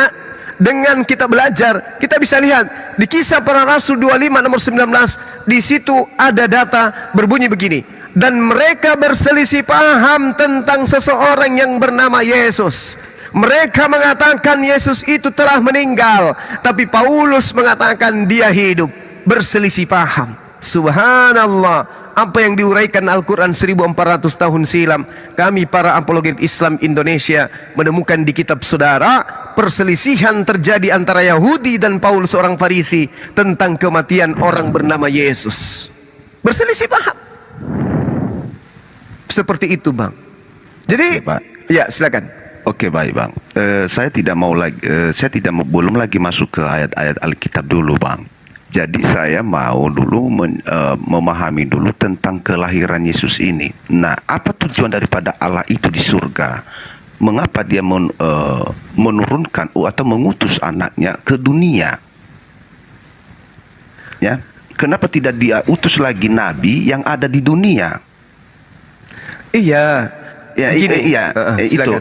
dengan kita belajar, kita bisa lihat di Kisah Para Rasul 25 nomor 19, di situ ada data berbunyi begini. Dan mereka berselisih paham tentang seseorang yang bernama Yesus. Mereka mengatakan Yesus itu telah meninggal, tapi Paulus mengatakan dia hidup. Berselisih paham. Subhanallah. Apa yang diuraikan Al-Quran 1400 tahun silam, kami para apologet Islam Indonesia menemukan di kitab saudara perselisihan terjadi antara Yahudi dan Paulus seorang Farisi tentang kematian orang bernama Yesus. Berselisih paham. Seperti itu, Bang. Jadi, Pak. Ya, silakan. Oke, baik, Bang. Saya tidak mau lagi, belum lagi masuk ke ayat-ayat Alkitab dulu, Bang. Jadi saya mau dulu memahami dulu tentang kelahiran Yesus ini. Nah, apa tujuan daripada Allah itu di surga? Mengapa dia menurunkan atau mengutus anaknya ke dunia? Ya, kenapa tidak dia utus lagi nabi yang ada di dunia? Iya. Ya, silakan.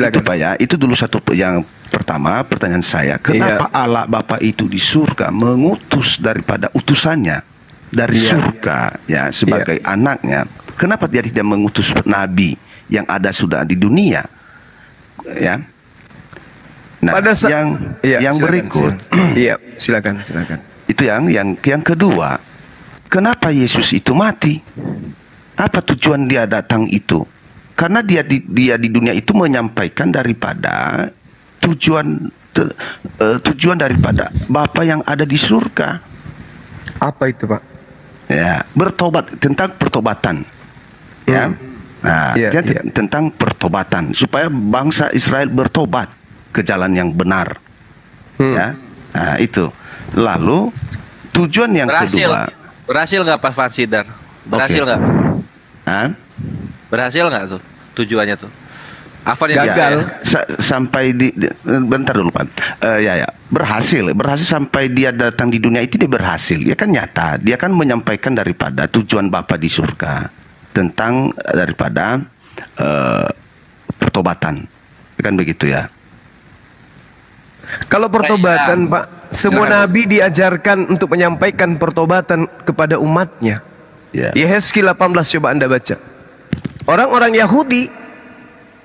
Itu Pak ya. Itu dulu satu yang pertama pertanyaan saya. Kenapa Allah Bapa itu di surga mengutus daripada utusannya dari surga ya sebagai anaknya? Kenapa dia tidak mengutus nabi yang ada sudah di dunia? Ya. Nah, yang berikut. Iya, silakan. Itu yang kedua. Kenapa Yesus itu mati? Apa tujuan dia datang itu? Karena dia di dunia itu menyampaikan daripada tujuan daripada Bapa yang ada di surga. Apa itu, Pak? Ya, tentang pertobatan. Ya. Nah, tentang pertobatan supaya bangsa Israel bertobat ke jalan yang benar. Ya. Nah, itu. Lalu tujuan yang kedua. Berhasil nggak Pak Fansidar? Berhasil nggak? Berhasil nggak tuh tujuannya tuh? Afan yang gagal sampai bentar dulu Pak. Berhasil sampai dia datang di dunia itu dia berhasil. Ya kan nyata. Dia kan menyampaikan daripada tujuan Bapa di surga tentang daripada pertobatan. Kan begitu ya. Kalau pertobatan, Pak, semua nabi diajarkan untuk menyampaikan pertobatan kepada umatnya. Yehezkiel 18 coba Anda baca. Orang-orang Yahudi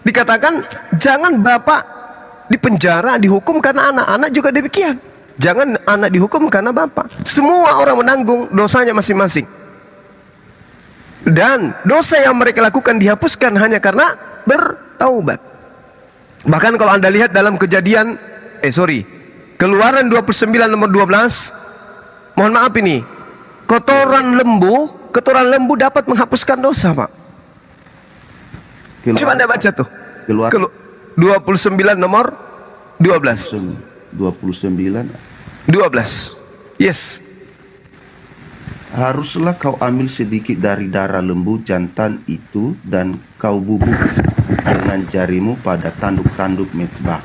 dikatakan jangan bapak dipenjara, dihukum karena anak juga demikian. Jangan anak dihukum karena bapak. Semua orang menanggung dosanya masing-masing. Dan dosa yang mereka lakukan dihapuskan hanya karena bertaubat. Bahkan kalau Anda lihat dalam Keluaran 29 nomor 12. Mohon maaf ini. Kotoran lembu dapat menghapuskan dosa, Pak. Coba Anda baca tuh. 29 nomor 12. 29. Yes. Haruslah kau ambil sedikit dari darah lembu jantan itu dan kau bubuk dengan jarimu pada tanduk-tanduk mezbah,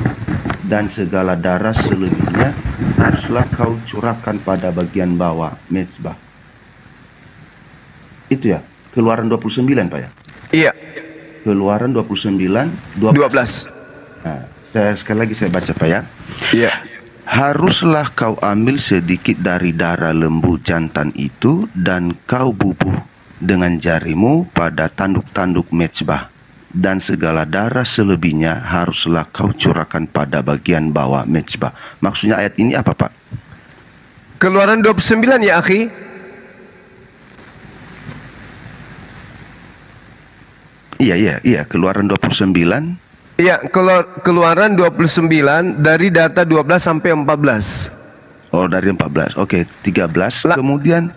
dan segala darah selebihnya haruslah kau curahkan pada bagian bawah mezbah. Itu ya, Keluaran 29 Pak ya? Iya. Keluaran 29 12. Nah, sekali lagi saya baca Pak ya. Iya. Haruslah kau ambil sedikit dari darah lembu jantan itu dan kau bubuh dengan jarimu pada tanduk-tanduk mezbah, dan segala darah selebihnya haruslah kau curahkan pada bagian bawah mezbah. Maksudnya ayat ini apa Pak? Keluaran 29 ya akhi. Iya, Keluaran 29. Iya, Keluaran 29 dari data 12 sampai 14. Oh, dari 14. Oke, 13. Kemudian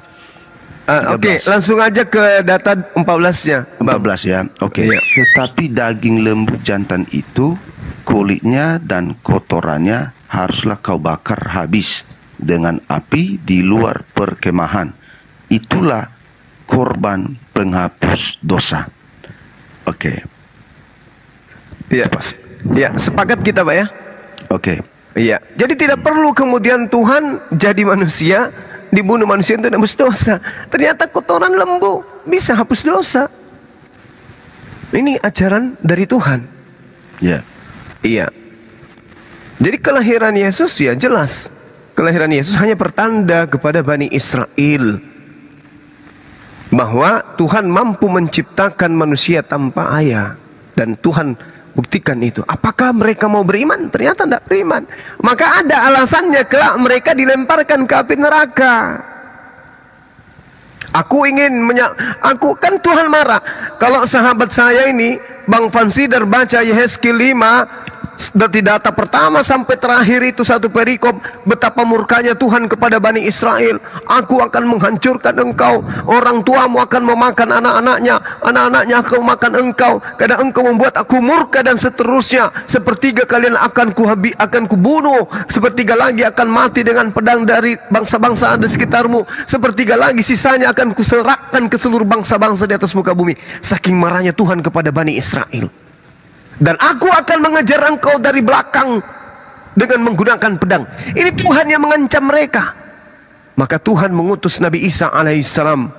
Oke, langsung aja ke data 14-nya. 14 ya. Oke. Iya. Tetapi daging lembu jantan itu, kulitnya dan kotorannya haruslah kau bakar habis dengan api di luar perkemahan. Itulah korban penghapus dosa. Oke. Ya, sepakat kita Pak ya. Oke. Iya. Jadi tidak perlu kemudian Tuhan jadi manusia, dibunuh manusia untuk hapus dosa. Ternyata kotoran lembu bisa hapus dosa. Ini ajaran dari Tuhan. Ya. Iya. Jadi kelahiran Yesus ya jelas. Kelahiran Yesus hanya pertanda kepada Bani Israel bahwa Tuhan mampu menciptakan manusia tanpa ayah. Dan Tuhan buktikan itu. Apakah mereka mau beriman? Ternyata tidak beriman. Maka ada alasannya kelak mereka dilemparkan ke api neraka. Aku kan Tuhan marah. Kalau sahabat saya ini, Bang Fansider baca Yehezkiel 5, dari data pertama sampai terakhir itu satu perikop, betapa murkanya Tuhan kepada Bani Israel. Aku akan menghancurkan engkau, orang tuamu akan memakan anak-anaknya, anak-anaknya akan memakan engkau, karena engkau membuat aku murka, dan seterusnya. Sepertiga kalian akan kubunuh, sepertiga lagi akan mati dengan pedang dari bangsa-bangsa ada sekitarmu, sepertiga lagi sisanya akan kuserahkan ke seluruh bangsa-bangsa di atas muka bumi. Saking marahnya Tuhan kepada Bani Israel. Dan aku akan mengejar engkau dari belakang dengan menggunakan pedang. Ini Tuhan yang mengancam mereka. Maka Tuhan mengutus Nabi Isa alaihissalam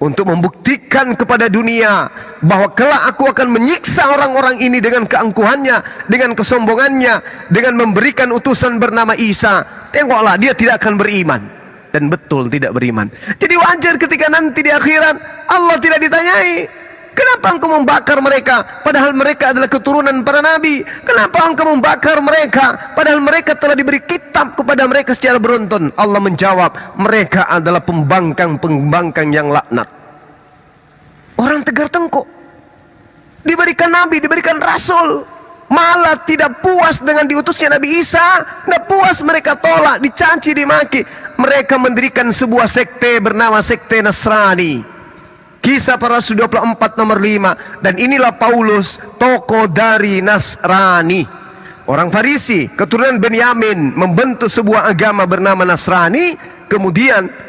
untuk membuktikan kepada dunia bahwa kelak aku akan menyiksa orang-orang ini dengan keangkuhannya, dengan kesombongannya, dengan memberikan utusan bernama Isa. Tengoklah, dia tidak akan beriman. Dan betul tidak beriman. Jadi wajar ketika nanti di akhirat Allah tidak ditanyai, kenapa engkau membakar mereka padahal mereka adalah keturunan para nabi? Kenapa engkau membakar mereka padahal mereka telah diberi kitab kepada mereka secara beruntun? Allah menjawab, mereka adalah pembangkang yang laknat. Orang tegar tengkuk, diberikan nabi, diberikan rasul, malah tidak puas dengan diutusnya Nabi Isa. Tidak puas, mereka tolak, dicaci, dimaki. Mereka mendirikan sebuah sekte bernama sekte Nasrani. Kisah Para Rasul 24 nomor 5. Dan inilah Paulus, tokoh dari Nasrani. Orang Farisi, keturunan Benyamin, membentuk sebuah agama bernama Nasrani. Kemudian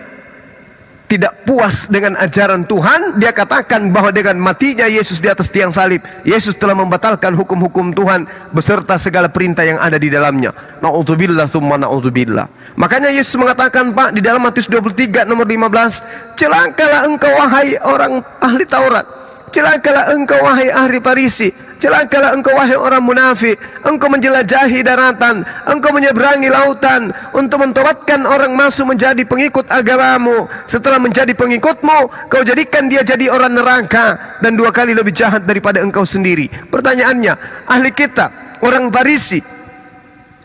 tidak puas dengan ajaran Tuhan, dia katakan bahwa dengan matinya Yesus di atas tiang salib, Yesus telah membatalkan hukum-hukum Tuhan beserta segala perintah yang ada di dalamnya. Na'udzubillah tsumma na'udzubillah. Makanya Yesus mengatakan, Pak, di dalam Matius 23 nomor 15, celakalah engkau wahai orang ahli Taurat, celakalah engkau wahai ahli Farisi, celakalah engkau wahai orang munafik. Engkau menjelajahi daratan, engkau menyeberangi lautan untuk mentobatkan orang masuk menjadi pengikut agamamu. Setelah menjadi pengikutmu, kau jadikan dia jadi orang neraka dan 2 kali lebih jahat daripada engkau sendiri. Pertanyaannya, ahli kitab, orang Farisi,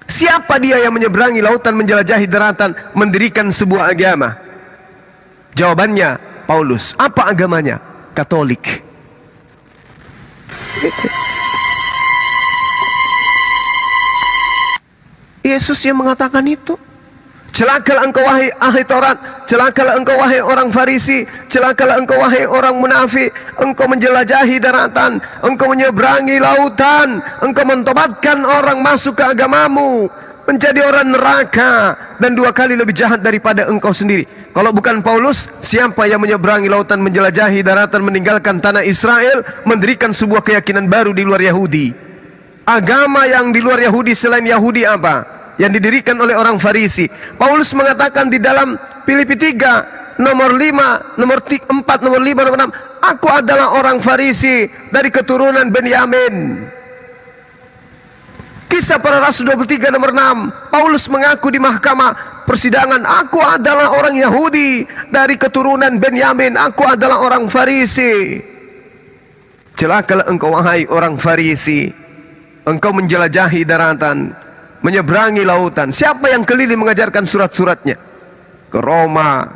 siapa dia yang menyeberangi lautan, menjelajahi daratan, mendirikan sebuah agama? Jawabannya Paulus. Apa agamanya? Katolik. Yesus yang mengatakan itu. Celakalah engkau wahai ahli Taurat, celakalah engkau wahai orang Farisi, celakalah engkau wahai orang munafik. Engkau menjelajahi daratan, engkau menyeberangi lautan, engkau mentobatkan orang masuk ke agamamu menjadi orang neraka dan 2 kali lebih jahat daripada engkau sendiri. Kalau bukan Paulus, siapa yang menyeberangi lautan, menjelajahi daratan, meninggalkan tanah Israel, mendirikan sebuah keyakinan baru di luar Yahudi? Agama yang di luar Yahudi selain Yahudi apa? Yang didirikan oleh orang Farisi. Paulus mengatakan di dalam Filipi 3 nomor 5, nomor 4, nomor 5, nomor 6, aku adalah orang Farisi dari keturunan Benyamin. Kisah Para Rasul 23 nomor 6, Paulus mengaku di mahkamah persidangan, aku adalah orang Yahudi dari keturunan Benyamin, aku adalah orang Farisi. Celakalah engkau wahai orang Farisi, engkau menjelajahi daratan, menyeberangi lautan. Siapa yang keliling mengajarkan surat-suratnya? Ke Roma,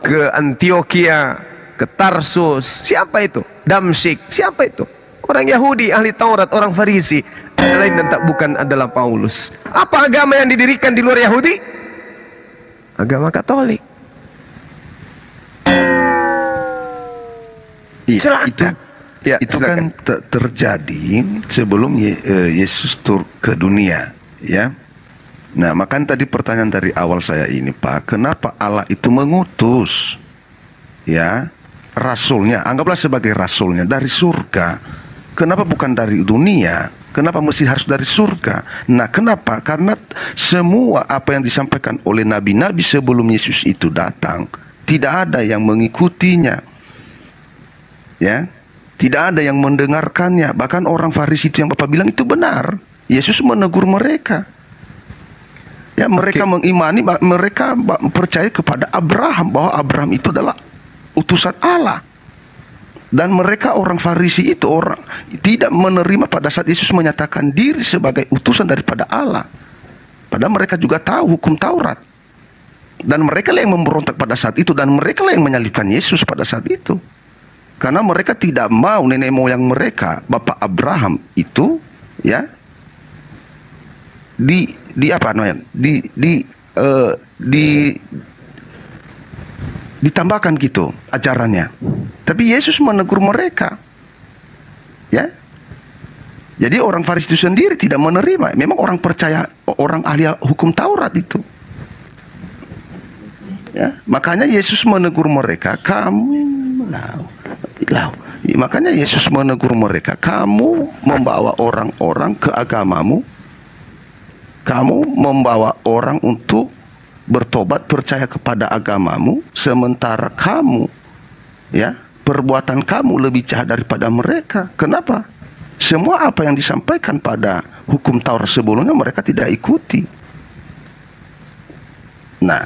ke Antioquia, ke Tarsus. Siapa itu? Damsyik. Siapa itu? Orang Yahudi, ahli Taurat, orang Farisi. Yang lain dan tak bukan adalah Paulus. Apa agama yang didirikan di luar Yahudi? Agama Katolik. Celaka. Itu kan terjadi sebelum Yesus turun ke dunia, ya. Nah, makanya tadi pertanyaan dari awal saya ini, Pak, kenapa Allah itu mengutus, ya, rasulnya, anggaplah sebagai rasulnya dari surga? Kenapa bukan dari dunia? Kenapa mesti harus dari surga? Nah, kenapa? Karena semua apa yang disampaikan oleh nabi-nabi sebelum Yesus itu datang, tidak ada yang mengikutinya. Ya, tidak ada yang mendengarkannya. Bahkan orang Farisi itu yang Bapak bilang itu benar. Yesus menegur mereka. Ya, mereka mengimani, mereka percaya kepada Abraham, bahwa Abraham itu adalah utusan Allah. Dan mereka orang Farisi itu orang tidak menerima pada saat Yesus menyatakan diri sebagai utusan daripada Allah. Padahal mereka juga tahu hukum Taurat. Dan mereka lah yang memberontak pada saat itu, dan mereka lah yang menyalibkan Yesus pada saat itu. Karena mereka tidak mau nenek moyang mereka, Bapak Abraham itu, ya, ditambahkan gitu ajarannya. Tapi Yesus menegur mereka. Ya. Jadi orang Farisi itu sendiri tidak menerima. Memang orang percaya, orang ahli hukum Taurat itu. Ya, makanya Yesus menegur mereka, makanya Yesus menegur mereka, kamu membawa orang-orang ke agamamu, kamu membawa orang untuk bertobat percaya kepada agamamu, sementara kamu, ya, perbuatan kamu lebih jahat daripada mereka. Kenapa? Semua apa yang disampaikan pada hukum Taurat sebelumnya mereka tidak ikuti. Nah,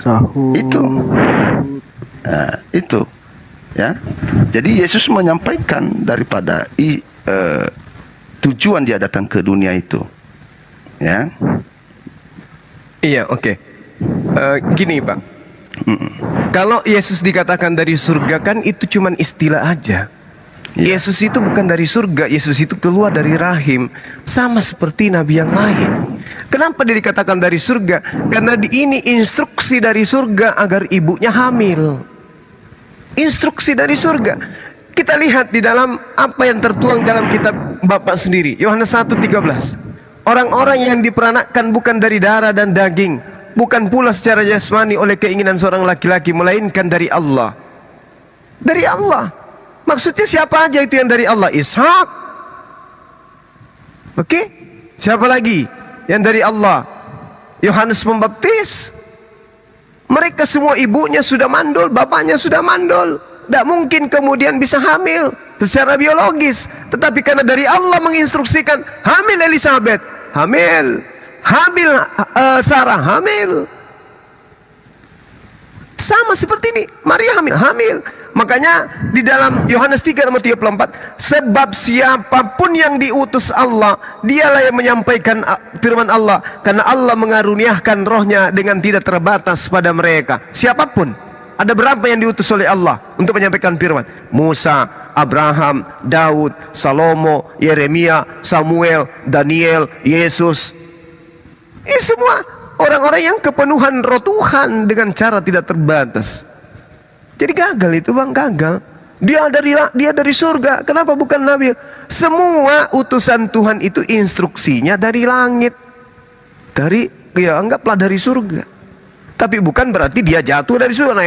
itu, ya. Jadi Yesus menyampaikan daripada tujuan dia datang ke dunia itu, ya. Iya, oke. Gini Pak, kalau Yesus dikatakan dari surga kan itu cuman istilah aja. Yesus itu bukan dari surga, Yesus itu keluar dari rahim, sama seperti nabi yang lain. Kenapa dia dikatakan dari surga? Karena ini instruksi dari surga agar ibunya hamil. Instruksi dari surga. Kita lihat di dalam apa yang tertuang dalam kitab Bapak sendiri, Yohanes 1:13. Orang-orang yang diperanakkan bukan dari darah dan daging, bukan pula secara jasmani oleh keinginan seorang laki-laki, melainkan dari Allah. Dari Allah. Maksudnya siapa aja itu yang dari Allah? Ishak. Oke? Siapa lagi yang dari Allah? Yohanes Pembaptis. Mereka semua ibunya sudah mandul, bapaknya sudah mandul. Tidak mungkin kemudian bisa hamil secara biologis. Tetapi karena dari Allah menginstruksikan, hamil Elizabeth, hamil Sarah, hamil. Sama seperti ini, Maria hamil. Makanya di dalam Yohanes 3:34, sebab siapapun yang diutus Allah, dialah yang menyampaikan firman Allah, karena Allah mengaruniakan rohnya dengan tidak terbatas pada mereka. Siapapun. Ada berapa yang diutus oleh Allah untuk menyampaikan firman? Musa, Abraham, Daud, Salomo, Yeremia, Samuel, Daniel, Yesus. Ini semua orang-orang yang kepenuhan roh Tuhan dengan cara tidak terbatas. Jadi gagal itu Bang, gagal. Dia dari surga. Kenapa bukan nabi? Semua utusan Tuhan itu instruksinya dari langit. Ya anggaplah dari surga. Tapi bukan berarti dia jatuh dari surga.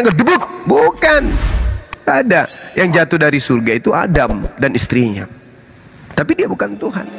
Gedebuk. Bukan. Ada yang jatuh dari surga itu Adam dan istrinya. Tapi dia bukan Tuhan.